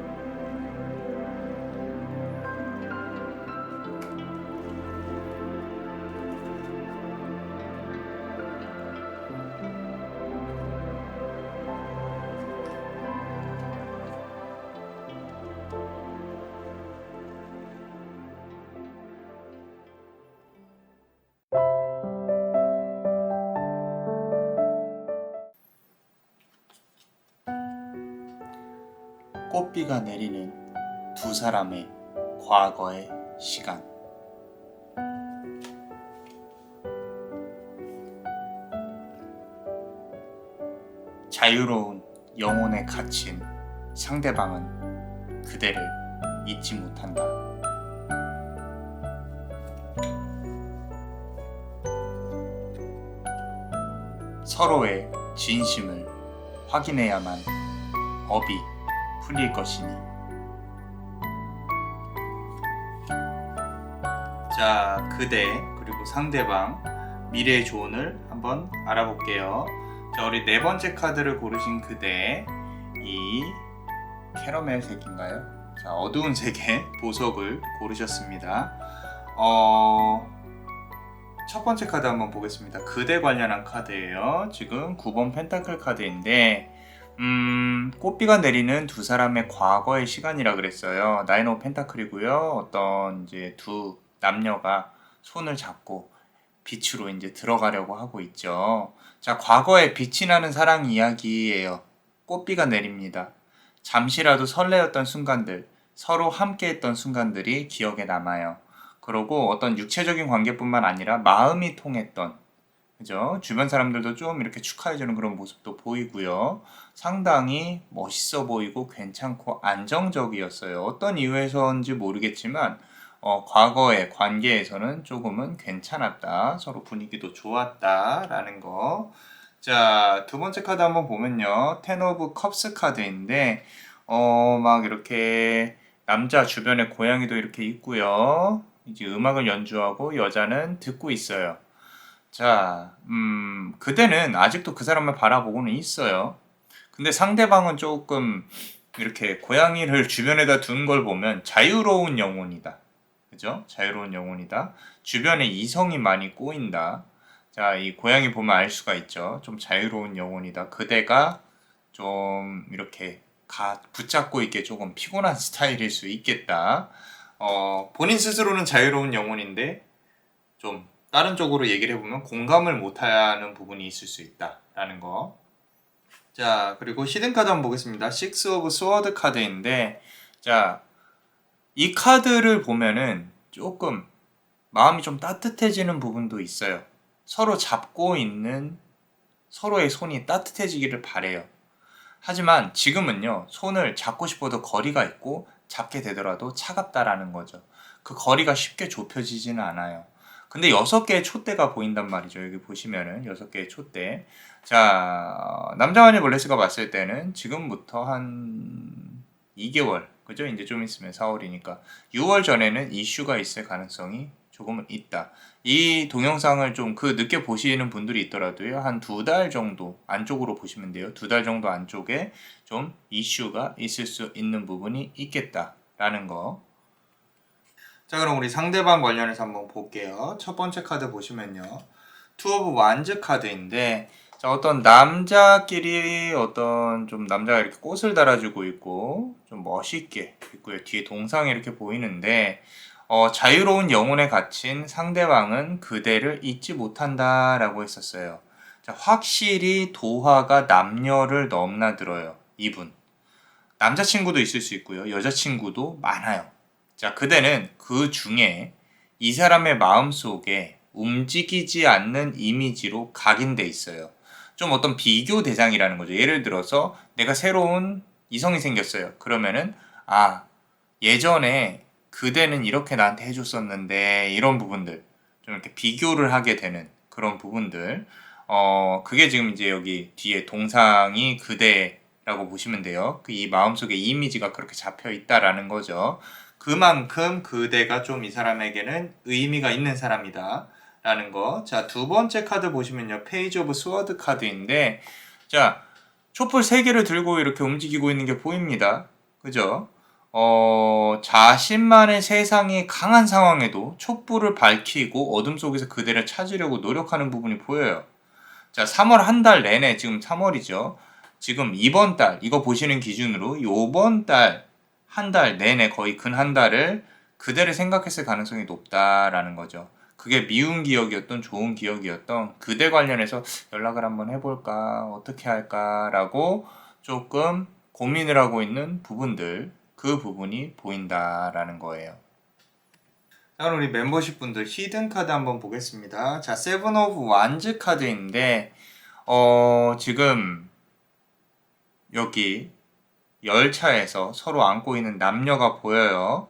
꽃비가 내리는 두 사람의 과거의 시간. 자유로운 영혼에 갇힌 상대방은 그대를 잊지 못한다. 서로의 진심을 확인해야만 업이 풀릴 것이니. 자, 그대 그리고 상대방 미래의 조언을 한번 알아볼게요. 자, 우리 네 번째 카드를 고르신 그대, 이 캐러멜 색인가요? 자, 어두운 색의 보석을 고르셨습니다. 첫 번째 카드 한번 보겠습니다. 그대 관련한 카드예요. 지금 9번 펜타클 카드인데 꽃비가 내리는 두 사람의 과거의 시간이라 그랬어요. 나인 오브 펜타클이고요. 어떤 이제 두 남녀가 손을 잡고 빛으로 이제 들어가려고 하고 있죠. 자, 과거에 빛이 나는 사랑 이야기예요. 꽃비가 내립니다. 잠시라도 설레었던 순간들, 서로 함께했던 순간들이 기억에 남아요. 그리고 어떤 육체적인 관계뿐만 아니라 마음이 통했던, 그죠? 주변 사람들도 좀 이렇게 축하해주는 그런 모습도 보이고요. 상당히 멋있어 보이고 괜찮고 안정적이었어요. 어떤 이유에서인지 모르겠지만 과거의 관계에서는 조금은 괜찮았다. 서로 분위기도 좋았다라는 거. 자, 두 번째 카드 한번 보면요. 텐 오브 컵스 카드인데 막 이렇게 남자 주변에 고양이도 이렇게 있고요. 이제 음악을 연주하고 여자는 듣고 있어요. 자, 그대는 아직도 그 사람을 바라보고는 있어요. 근데 상대방은 조금 이렇게 고양이를 주변에다 둔 걸 보면 자유로운 영혼이다. 그죠? 자유로운 영혼이다. 주변에 이성이 많이 꼬인다. 자, 이 고양이 보면 알 수가 있죠. 좀 자유로운 영혼이다. 그대가 좀 이렇게 붙잡고 있게 조금 피곤한 스타일일 수 있겠다. 본인 스스로는 자유로운 영혼인데 좀 다른 쪽으로 얘기를 해보면 공감을 못하는 부분이 있을 수 있다라는 거. 자, 그리고 히든 카드 한번 보겠습니다. 6 오브 스워드 카드인데, 자, 이 카드를 보면은 조금 마음이 좀 따뜻해지는 부분도 있어요. 서로 잡고 있는 서로의 손이 따뜻해지기를 바래요. 하지만 지금은요, 손을 잡고 싶어도 거리가 있고 잡게 되더라도 차갑다라는 거죠. 그 거리가 쉽게 좁혀지지는 않아요. 근데 6개의 촛대가 보인단 말이죠. 여기 보시면은 6개의 촛대. 자, 남자와의 블레스가 봤을 때는 지금부터 한 2개월, 그죠? 이제 좀 있으면 4월이니까 6월 전에는 이슈가 있을 가능성이 조금은 있다. 이 동영상을 좀 늦게 보시는 분들이 있더라도요, 한 2달 정도 안쪽으로 보시면 돼요. 2달 정도 안쪽에 좀 이슈가 있을 수 있는 부분이 있겠다라는 거. 자, 그럼 우리 상대방 관련해서 한번 볼게요. 첫 번째 카드 보시면요, 투 오브 완즈 카드인데, 자, 어떤 남자끼리 어떤 좀 남자가 이렇게 꽃을 달아주고 있고 좀 멋있게 있고요. 뒤에 동상이 이렇게 보이는데 자유로운 영혼에 갇힌 상대방은 그대를 잊지 못한다라고 했었어요. 자, 확실히 도화가 남녀를 넘나들어요. 이분. 남자친구도 있을 수 있고요. 여자친구도 많아요. 자, 그대는 그 중에 이 사람의 마음속에 움직이지 않는 이미지로 각인돼 있어요. 좀 어떤 비교 대상이라는 거죠. 예를 들어서 내가 새로운 이성이 생겼어요. 그러면은 예전에 그대는 이렇게 나한테 해줬었는데 이런 부분들 좀 이렇게 비교를 하게 되는 그런 부분들 그게 지금 이제 여기 뒤에 동상이 그대라고 보시면 돼요. 이 마음속에 이미지가 그렇게 잡혀 있다라는 거죠. 그만큼 그대가 좀 이 사람에게는 의미가 있는 사람이다 라는 거. 자, 두 번째 카드 보시면요, 페이지 오브 스워드 카드인데, 자, 촛불 3개를 들고 이렇게 움직이고 있는 게 보입니다. 그죠? 자신만의 세상이 강한 상황에도 촛불을 밝히고 어둠 속에서 그대를 찾으려고 노력하는 부분이 보여요. 자, 3월 한 달 내내, 지금 3월이죠. 지금 이번 달, 이거 보시는 기준으로 요번 달, 한 달 내내 거의 근 한 달을 그대를 생각했을 가능성이 높다라는 거죠. 그게 미운 기억이었던 좋은 기억이었던 그대 관련해서 연락을 한번 해볼까, 어떻게 할까라고 조금 고민을 하고 있는 부분들, 그 부분이 보인다라는 거예요. 자, 그럼 우리 멤버십 분들 히든 카드 한번 보겠습니다. 자, 세븐 오브 완즈 카드인데 지금 여기 열차에서 서로 안고 있는 남녀가 보여요.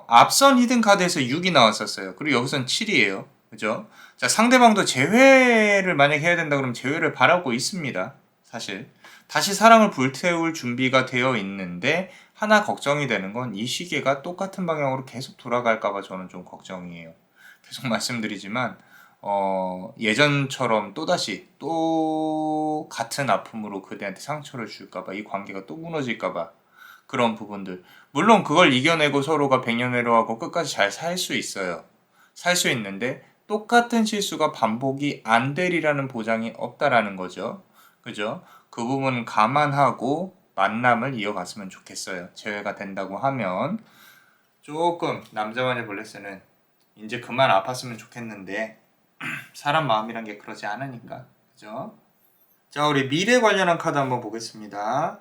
앞선 히든 카드에서 6이 나왔었어요. 그리고 여기선 7이에요. 그죠? 자, 상대방도 재회를 만약에 해야 된다 그러면 재회를 바라고 있습니다. 사실. 다시 사랑을 불태울 준비가 되어 있는데 하나 걱정이 되는 건 이 시계가 똑같은 방향으로 계속 돌아갈까봐 저는 좀 걱정이에요. 계속 말씀드리지만 예전처럼 또다시 또 같은 아픔으로 그대한테 상처를 줄까봐, 이 관계가 또 무너질까봐 그런 부분들. 물론 그걸 이겨내고 서로가 백년해로하고 끝까지 잘 살 수 있어요. 살 수 있는데 똑같은 실수가 반복이 안 되리라는 보장이 없다라는 거죠. 그죠? 그 부분 감안하고 만남을 이어갔으면 좋겠어요. 재회가 된다고 하면 조금 남자만의 블레스는 이제 그만 아팠으면 좋겠는데 사람 마음이란 게 그러지 않으니까. 그죠? 자, 우리 미래 관련한 카드 한번 보겠습니다.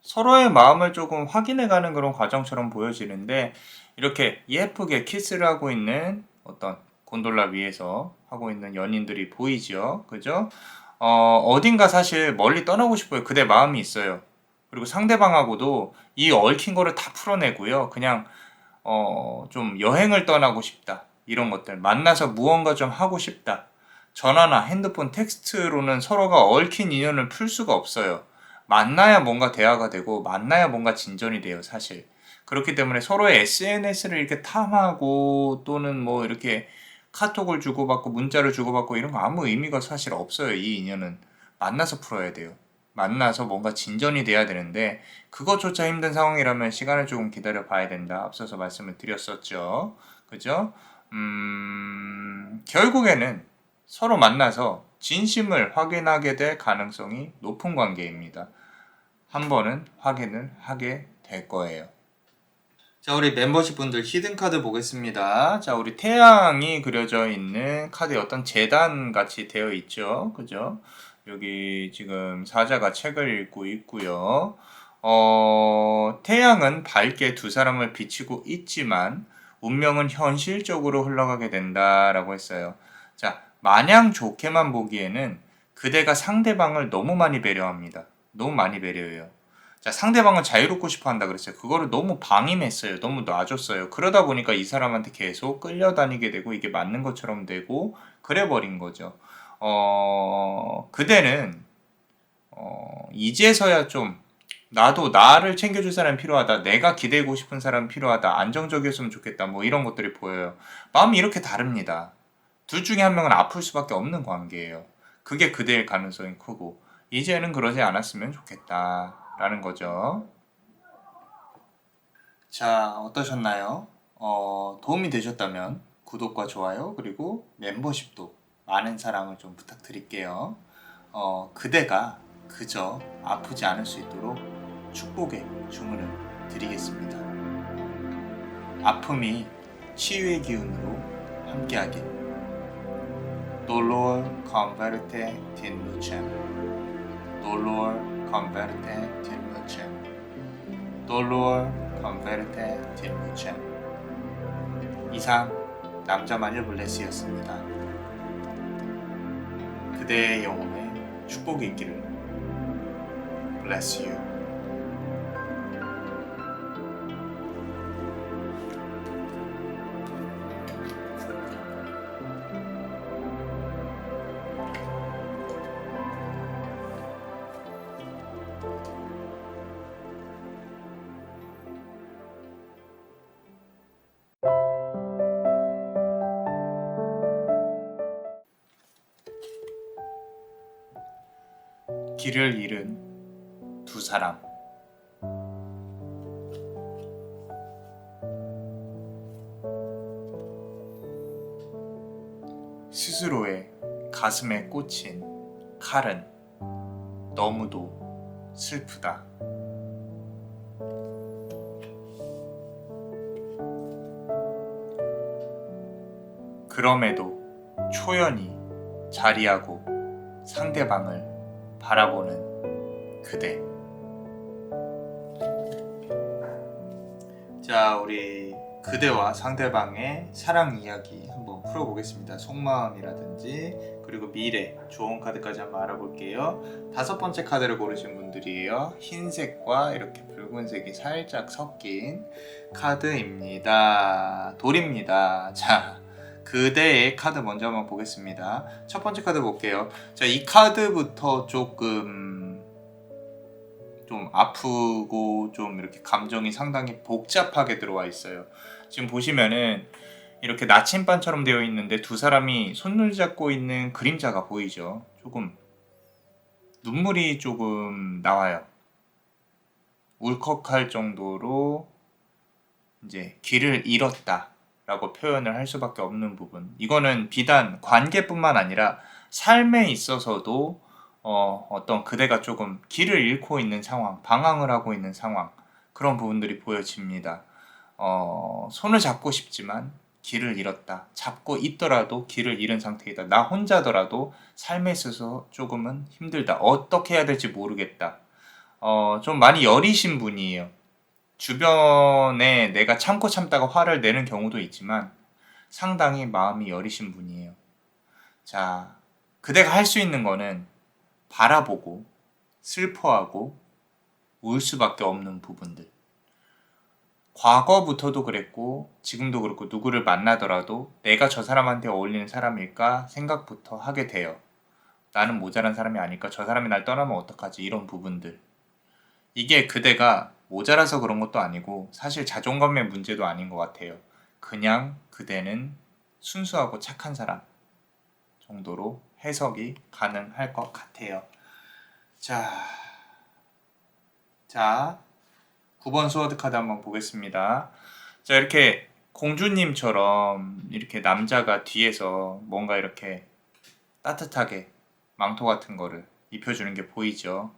서로의 마음을 조금 확인해가는 그런 과정처럼 보여지는데 이렇게 예쁘게 키스를 하고 있는 어떤 곤돌라 위에서 하고 있는 연인들이 보이죠. 그죠? 어딘가 사실 멀리 떠나고 싶어요. 그대 마음이 있어요. 그리고 상대방하고도 이 얽힌 거를 다 풀어내고요. 그냥 좀 여행을 떠나고 싶다. 이런 것들. 만나서 무언가 좀 하고 싶다. 전화나 핸드폰, 텍스트로는 서로가 얽힌 인연을 풀 수가 없어요. 만나야 뭔가 대화가 되고 만나야 뭔가 진전이 돼요, 사실. 그렇기 때문에 서로의 SNS를 이렇게 탐하고 또는 뭐 이렇게 카톡을 주고받고 문자를 주고받고 이런 거 아무 의미가 사실 없어요. 이 인연은 만나서 풀어야 돼요. 만나서 뭔가 진전이 돼야 되는데 그것조차 힘든 상황이라면 시간을 조금 기다려 봐야 된다. 앞서서 말씀을 드렸었죠. 그죠? 결국에는 서로 만나서 진심을 확인하게 될 가능성이 높은 관계입니다. 한 번은 확인을 하게 될 거예요. 자, 우리 멤버십 분들 히든 카드 보겠습니다. 자, 우리 태양이 그려져 있는 카드에 어떤 재단 같이 되어 있죠. 그죠? 여기 지금 사자가 책을 읽고 있고요. 태양은 밝게 두 사람을 비치고 있지만 운명은 현실적으로 흘러가게 된다라고 했어요. 자, 마냥 좋게만 보기에는 그대가 상대방을 너무 많이 배려합니다. 너무 많이 배려해요. 자, 상대방은 자유롭고 싶어 한다 그랬어요. 그거를 너무 방임했어요. 너무 놔줬어요. 그러다 보니까 이 사람한테 계속 끌려다니게 되고 이게 맞는 것처럼 되고 그래 버린 거죠. 그대는 이제서야 좀 나도 나를 챙겨줄 사람이 필요하다. 내가 기대고 싶은 사람이 필요하다. 안정적이었으면 좋겠다. 뭐 이런 것들이 보여요. 마음이 이렇게 다릅니다. 둘 중에 한 명은 아플 수밖에 없는 관계예요. 그게 그대일 가능성이 크고 이제는 그러지 않았으면 좋겠다. 라는 거죠. 자, 어떠셨나요? 도움이 되셨다면 구독과 좋아요 그리고 멤버십도 많은 사랑을 좀 부탁드릴게요. 그대가 그저 아프지 않을 수 있도록 축복의 주문을 드리겠습니다. 아픔이 치유의 기운으로 함께하길. Dolor converte in lucem. Dolor converte in lucem. Dolor converte in lucem. 이상 남자만일 블레스였습니다. 그대의 영혼에 축복이 있기를. Bless you. 길을 잃은 두 사람. 스스로의 가슴에 꽂힌 칼은 너무도 슬프다. 그럼에도 초연히 자리하고 상대방을 바라보는 그대. 자, 우리 그대와 상대방의 사랑 이야기 한번 풀어보겠습니다. 속마음이라든지 그리고 미래, 좋은 카드까지 한번 알아볼게요. 5번째 카드를 고르신 분들이에요. 흰색과 이렇게 붉은색이 살짝 섞인 카드입니다. 돌입니다. 자, 그대의 카드 먼저 한번 보겠습니다. 첫 번째 카드 볼게요. 자, 이 카드부터 조금 좀 아프고 좀 이렇게 감정이 상당히 복잡하게 들어와 있어요. 지금 보시면은 이렇게 나침반처럼 되어 있는데 두 사람이 손을 잡고 있는 그림자가 보이죠. 조금 눈물이 조금 나와요. 울컥할 정도로 이제 길을 잃었다 라고 표현을 할 수밖에 없는 부분. 이거는 비단 관계뿐만 아니라 삶에 있어서도 어떤 그대가 조금 길을 잃고 있는 상황, 방황을 하고 있는 상황, 그런 부분들이 보여집니다. 손을 잡고 싶지만 길을 잃었다. 잡고 있더라도 길을 잃은 상태이다. 나 혼자더라도 삶에 있어서 조금은 힘들다. 어떻게 해야 될지 모르겠다. 좀 많이 여리신 분이에요. 주변에 내가 참고 참다가 화를 내는 경우도 있지만 상당히 마음이 여리신 분이에요. 자, 그대가 할 수 있는 거는 바라보고 슬퍼하고 울 수밖에 없는 부분들. 과거부터도 그랬고 지금도 그렇고 누구를 만나더라도 내가 저 사람한테 어울리는 사람일까 생각부터 하게 돼요. 나는 모자란 사람이 아닐까? 저 사람이 날 떠나면 어떡하지? 이런 부분들. 이게 그대가 모자라서 그런 것도 아니고 사실 자존감의 문제도 아닌 것 같아요. 그냥 그대는 순수하고 착한 사람 정도로 해석이 가능할 것 같아요. 자, 9번 스워드 카드 한번 보겠습니다. 자, 이렇게 공주님처럼 이렇게 남자가 뒤에서 뭔가 이렇게 따뜻하게 망토 같은 거를 입혀주는 게 보이죠.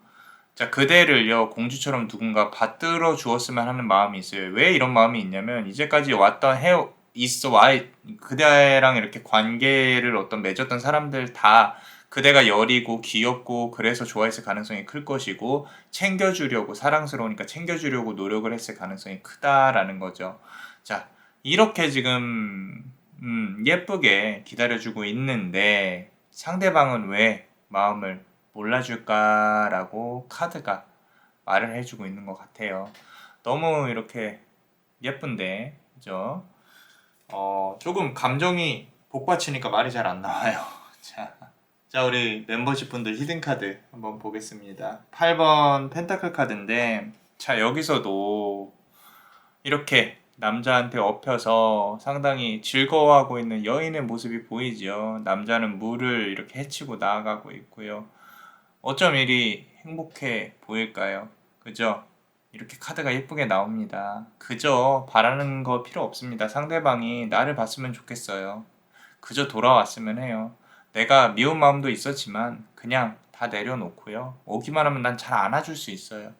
자, 그대를요, 공주처럼 누군가 받들어 주었으면 하는 마음이 있어요. 왜 이런 마음이 있냐면, 이제까지 왔던 그대랑 이렇게 관계를 맺었던 사람들 다 그대가 여리고 귀엽고 그래서 좋아했을 가능성이 클 것이고, 챙겨주려고, 사랑스러우니까 챙겨주려고 노력을 했을 가능성이 크다라는 거죠. 자, 이렇게 지금, 예쁘게 기다려주고 있는데, 상대방은 왜 마음을 몰라줄까라고 카드가 말을 해주고 있는 것 같아요. 너무 이렇게 예쁜데, 그죠? 조금 감정이 복받치니까 말이 잘 안 나와요. 자, 우리 멤버십 분들 히든 카드 한번 보겠습니다. 8번 펜타클 카드인데, 자, 여기서도 이렇게 남자한테 엎혀서 상당히 즐거워하고 있는 여인의 모습이 보이죠. 남자는 물을 이렇게 헤치고 나아가고 있고요. 어쩜 이리 행복해 보일까요? 그죠? 이렇게 카드가 예쁘게 나옵니다. 그저 바라는 거 필요 없습니다. 상대방이 나를 봤으면 좋겠어요. 그저 돌아왔으면 해요. 내가 미운 마음도 있었지만 그냥 다 내려놓고요. 오기만 하면 난 잘 안아줄 수 있어요.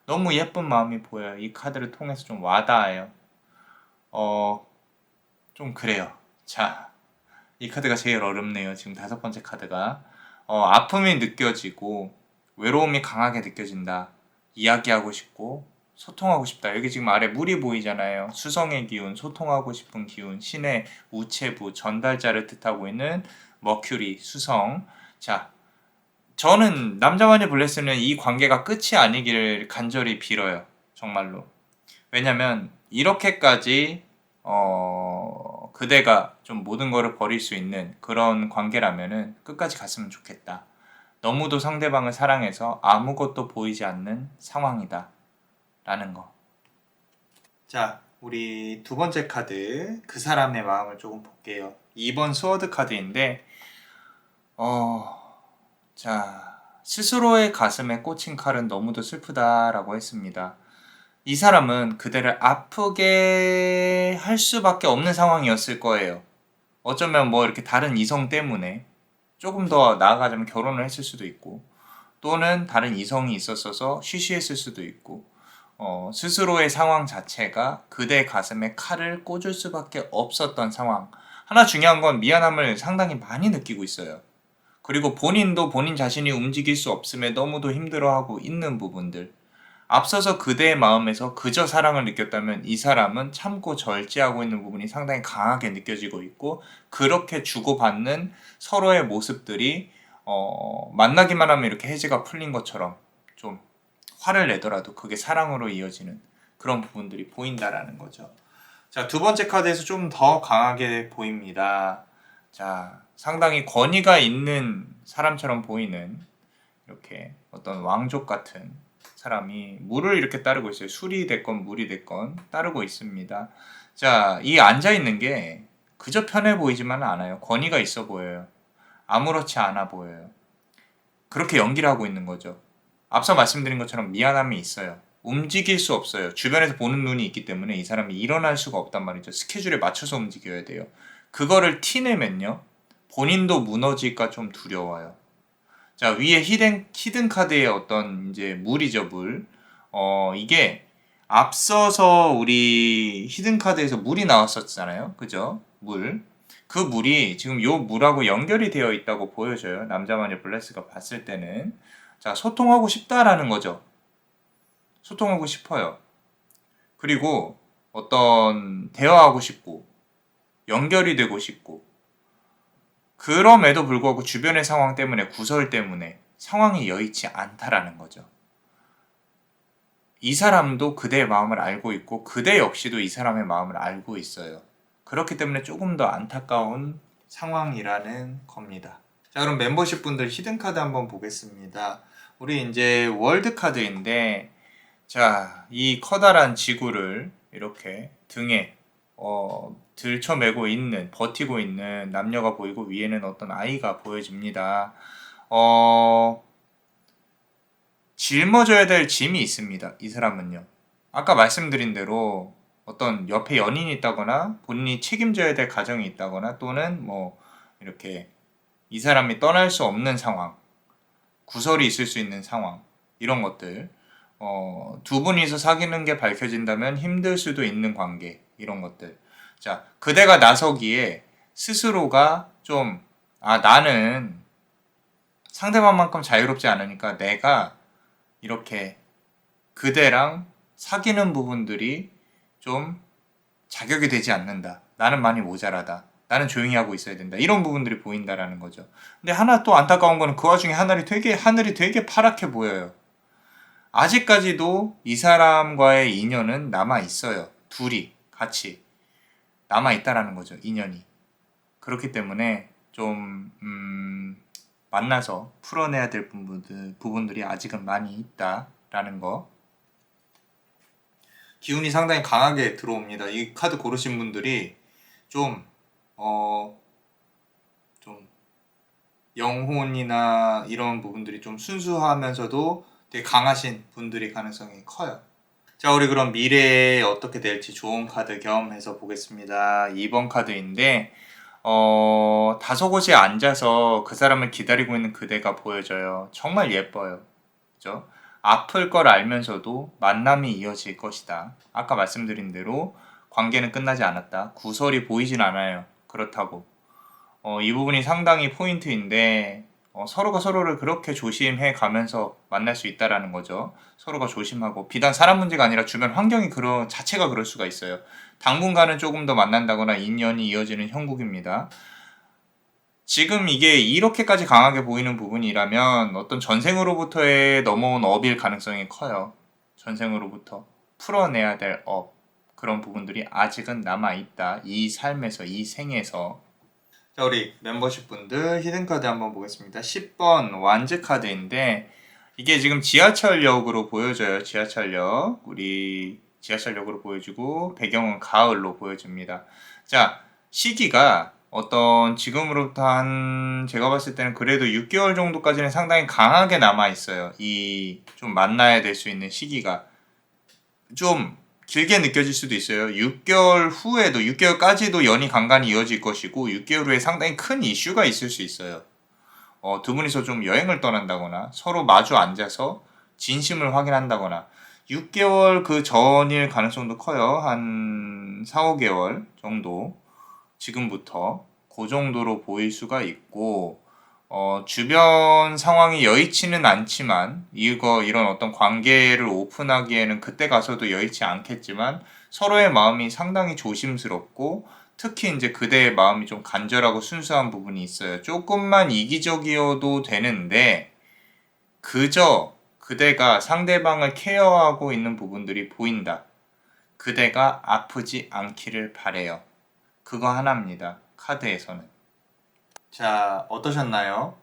너무 예쁜 마음이 보여요. 이 카드를 통해서 좀 와닿아요. 좀 그래요. 자, 이 카드가 제일 어렵네요. 지금 5번째 카드가. 아픔이 느껴지고 외로움이 강하게 느껴진다. 이야기하고 싶고 소통하고 싶다. 여기 지금 아래 물이 보이잖아요. 수성의 기운, 소통하고 싶은 기운, 신의 우체부, 전달자를 뜻하고 있는 머큐리, 수성. 자, 저는 남자만의 블레스는 이 관계가 끝이 아니기를 간절히 빌어요. 정말로. 왜냐면 이렇게까지 그대가 좀 모든 거를 버릴 수 있는 그런 관계라면은 끝까지 갔으면 좋겠다. 너무도 상대방을 사랑해서 아무것도 보이지 않는 상황이다. 라는 거. 자, 우리 두 번째 카드, 그 사람의 마음을 조금 볼게요. 2번 스워드 카드인데, 자, 스스로의 가슴에 꽂힌 칼은 너무도 슬프다라고 했습니다. 이 사람은 그대를 아프게 할 수밖에 없는 상황이었을 거예요. 어쩌면 뭐 이렇게 다른 이성 때문에 조금 더 나아가자면 결혼을 했을 수도 있고, 또는 다른 이성이 있었어서 쉬쉬했을 수도 있고, 스스로의 상황 자체가 그대 가슴에 칼을 꽂을 수밖에 없었던 상황. 하나 중요한 건 미안함을 상당히 많이 느끼고 있어요. 그리고 본인도 본인 자신이 움직일 수 없음에 너무도 힘들어하고 있는 부분들. 앞서서 그대의 마음에서 그저 사랑을 느꼈다면 이 사람은 참고 절제하고 있는 부분이 상당히 강하게 느껴지고 있고, 그렇게 주고받는 서로의 모습들이 만나기만 하면 이렇게 해지가 풀린 것처럼 좀 화를 내더라도 그게 사랑으로 이어지는 그런 부분들이 보인다라는 거죠. 자, 두 번째 카드에서 좀 더 강하게 보입니다. 자, 상당히 권위가 있는 사람처럼 보이는 이렇게 어떤 왕족 같은 사람이 물을 이렇게 따르고 있어요. 술이 됐건 물이 됐건 따르고 있습니다. 자, 이 앉아있는 게 그저 편해 보이지만 않아요. 권위가 있어 보여요. 아무렇지 않아 보여요. 그렇게 연기를 하고 있는 거죠. 앞서 말씀드린 것처럼 미안함이 있어요. 움직일 수 없어요. 주변에서 보는 눈이 있기 때문에 이 사람이 일어날 수가 없단 말이죠. 스케줄에 맞춰서 움직여야 돼요. 그거를 티내면요, 본인도 무너질까 좀 두려워요. 자, 위에 히든 카드의 어떤 이제 물이죠, 물. 이게 앞서서 우리 히든 카드에서 물이 나왔었잖아요. 그죠? 물. 그 물이 지금 요 물하고 연결이 되어 있다고 보여져요. 남자만의 블레스가 봤을 때는. 자, 소통하고 싶다라는 거죠. 소통하고 싶어요. 그리고 어떤 대화하고 싶고, 연결이 되고 싶고, 그럼에도 불구하고 주변의 상황 때문에, 구설 때문에 상황이 여의치 않다라는 거죠. 이 사람도 그대의 마음을 알고 있고 그대 역시도 이 사람의 마음을 알고 있어요. 그렇기 때문에 조금 더 안타까운 상황이라는 겁니다. 자, 그럼 멤버십 분들 히든 카드 한번 보겠습니다. 우리 이제 월드 카드인데, 자, 이 커다란 지구를 이렇게 등에 들쳐매고 있는, 버티고 있는 남녀가 보이고 위에는 어떤 아이가 보여집니다. 짊어져야 될 짐이 있습니다. 이 사람은요. 아까 말씀드린 대로 어떤 옆에 연인이 있다거나 본인이 책임져야 될 가정이 있다거나, 또는 뭐 이렇게 이 사람이 떠날 수 없는 상황, 구설이 있을 수 있는 상황, 이런 것들, 두 분이서 사귀는 게 밝혀진다면 힘들 수도 있는 관계, 이런 것들. 자, 그대가 나서기에 스스로가 좀, 나는 상대방만큼 자유롭지 않으니까 내가 이렇게 그대랑 사귀는 부분들이 좀 자격이 되지 않는다. 나는 많이 모자라다. 나는 조용히 하고 있어야 된다. 이런 부분들이 보인다라는 거죠. 근데 하나 또 안타까운 거는 그 와중에 하늘이 되게 파랗게 보여요. 아직까지도 이 사람과의 인연은 남아 있어요. 둘이 같이 남아 있다라는 거죠. 인연이. 그렇기 때문에 좀 만나서 풀어내야 될 부분들이 아직은 많이 있다라는 거. 기운이 상당히 강하게 들어옵니다. 이 카드 고르신 분들이 좀 영혼이나 이런 부분들이 좀 순수하면서도 되게 강하신 분들이 가능성이 커요. 자, 우리 그럼 미래에 어떻게 될지 좋은 카드 겸해서 보겠습니다. 2번 카드인데, 다소 곳에 앉아서 그 사람을 기다리고 있는 그대가 보여져요. 정말 예뻐요. 그죠? 아플 걸 알면서도 만남이 이어질 것이다. 아까 말씀드린 대로 관계는 끝나지 않았다. 구설이 보이진 않아요. 그렇다고. 이 부분이 상당히 포인트인데, 서로가 서로를 그렇게 조심해 가면서 만날 수 있다라는 거죠. 서로가 조심하고, 비단 사람 문제가 아니라 주변 환경이 자체가 그럴 수가 있어요. 당분간은 조금 더 만난다거나 인연이 이어지는 형국입니다. 지금 이게 이렇게까지 강하게 보이는 부분이라면 어떤 전생으로부터의 넘어온 업일 가능성이 커요. 전생으로부터 풀어내야 될 업, 그런 부분들이 아직은 남아있다. 이 삶에서, 이 생에서. 자, 우리 멤버십 분들 히든카드 한번 보겠습니다. 10번 완즈 카드인데 이게 지금 지하철역으로 보여져요. 지하철역. 우리 지하철역으로 보여주고 배경은 가을로 보여집니다. 자, 시기가 어떤 지금으로부터 한 제가 봤을 때는 그래도 6개월 정도까지는 상당히 강하게 남아 있어요. 이 좀 만나야 될 수 있는 시기가 좀 길게 느껴질 수도 있어요. 6개월 후에도 6개월까지도 연이 간간히 이어질 것이고 6개월 후에 상당히 큰 이슈가 있을 수 있어요. 두 분이서 좀 여행을 떠난다거나 서로 마주 앉아서 진심을 확인한다거나 6개월 그 전일 가능성도 커요. 한 4, 5개월 정도 지금부터 그 정도로 보일 수가 있고 주변 상황이 여의치는 않지만 이런 어떤 관계를 오픈하기에는 그때 가서도 여의치 않겠지만 서로의 마음이 상당히 조심스럽고 특히 이제 그대의 마음이 좀 간절하고 순수한 부분이 있어요. 조금만 이기적이어도 되는데 그저 그대가 상대방을 케어하고 있는 부분들이 보인다. 그대가 아프지 않기를 바래요. 그거 하나입니다. 카드에서는. 자, 어떠셨나요?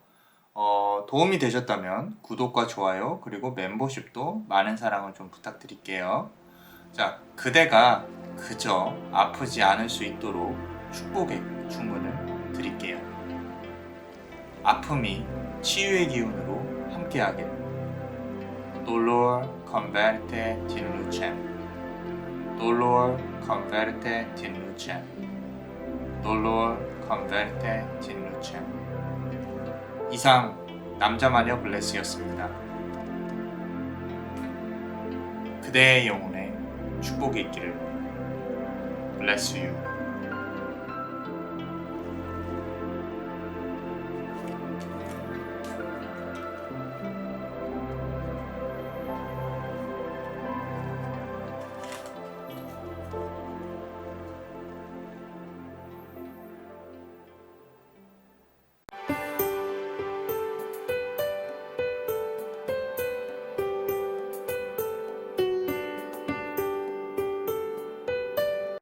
도움이 되셨다면 구독과 좋아요 그리고 멤버십도 많은 사랑을 좀 부탁드릴게요. 자, 그대가 그저 아프지 않을 수 있도록 축복의 주문을 드릴게요. 아픔이 치유의 기운으로 함께하길. Dolor converte in lucem. Dolor converte in lucem. Dolor converte in lucem. 이상 남자마녀 블레스였습니다. 그대의 영혼에 축복이 있기를. Bless you.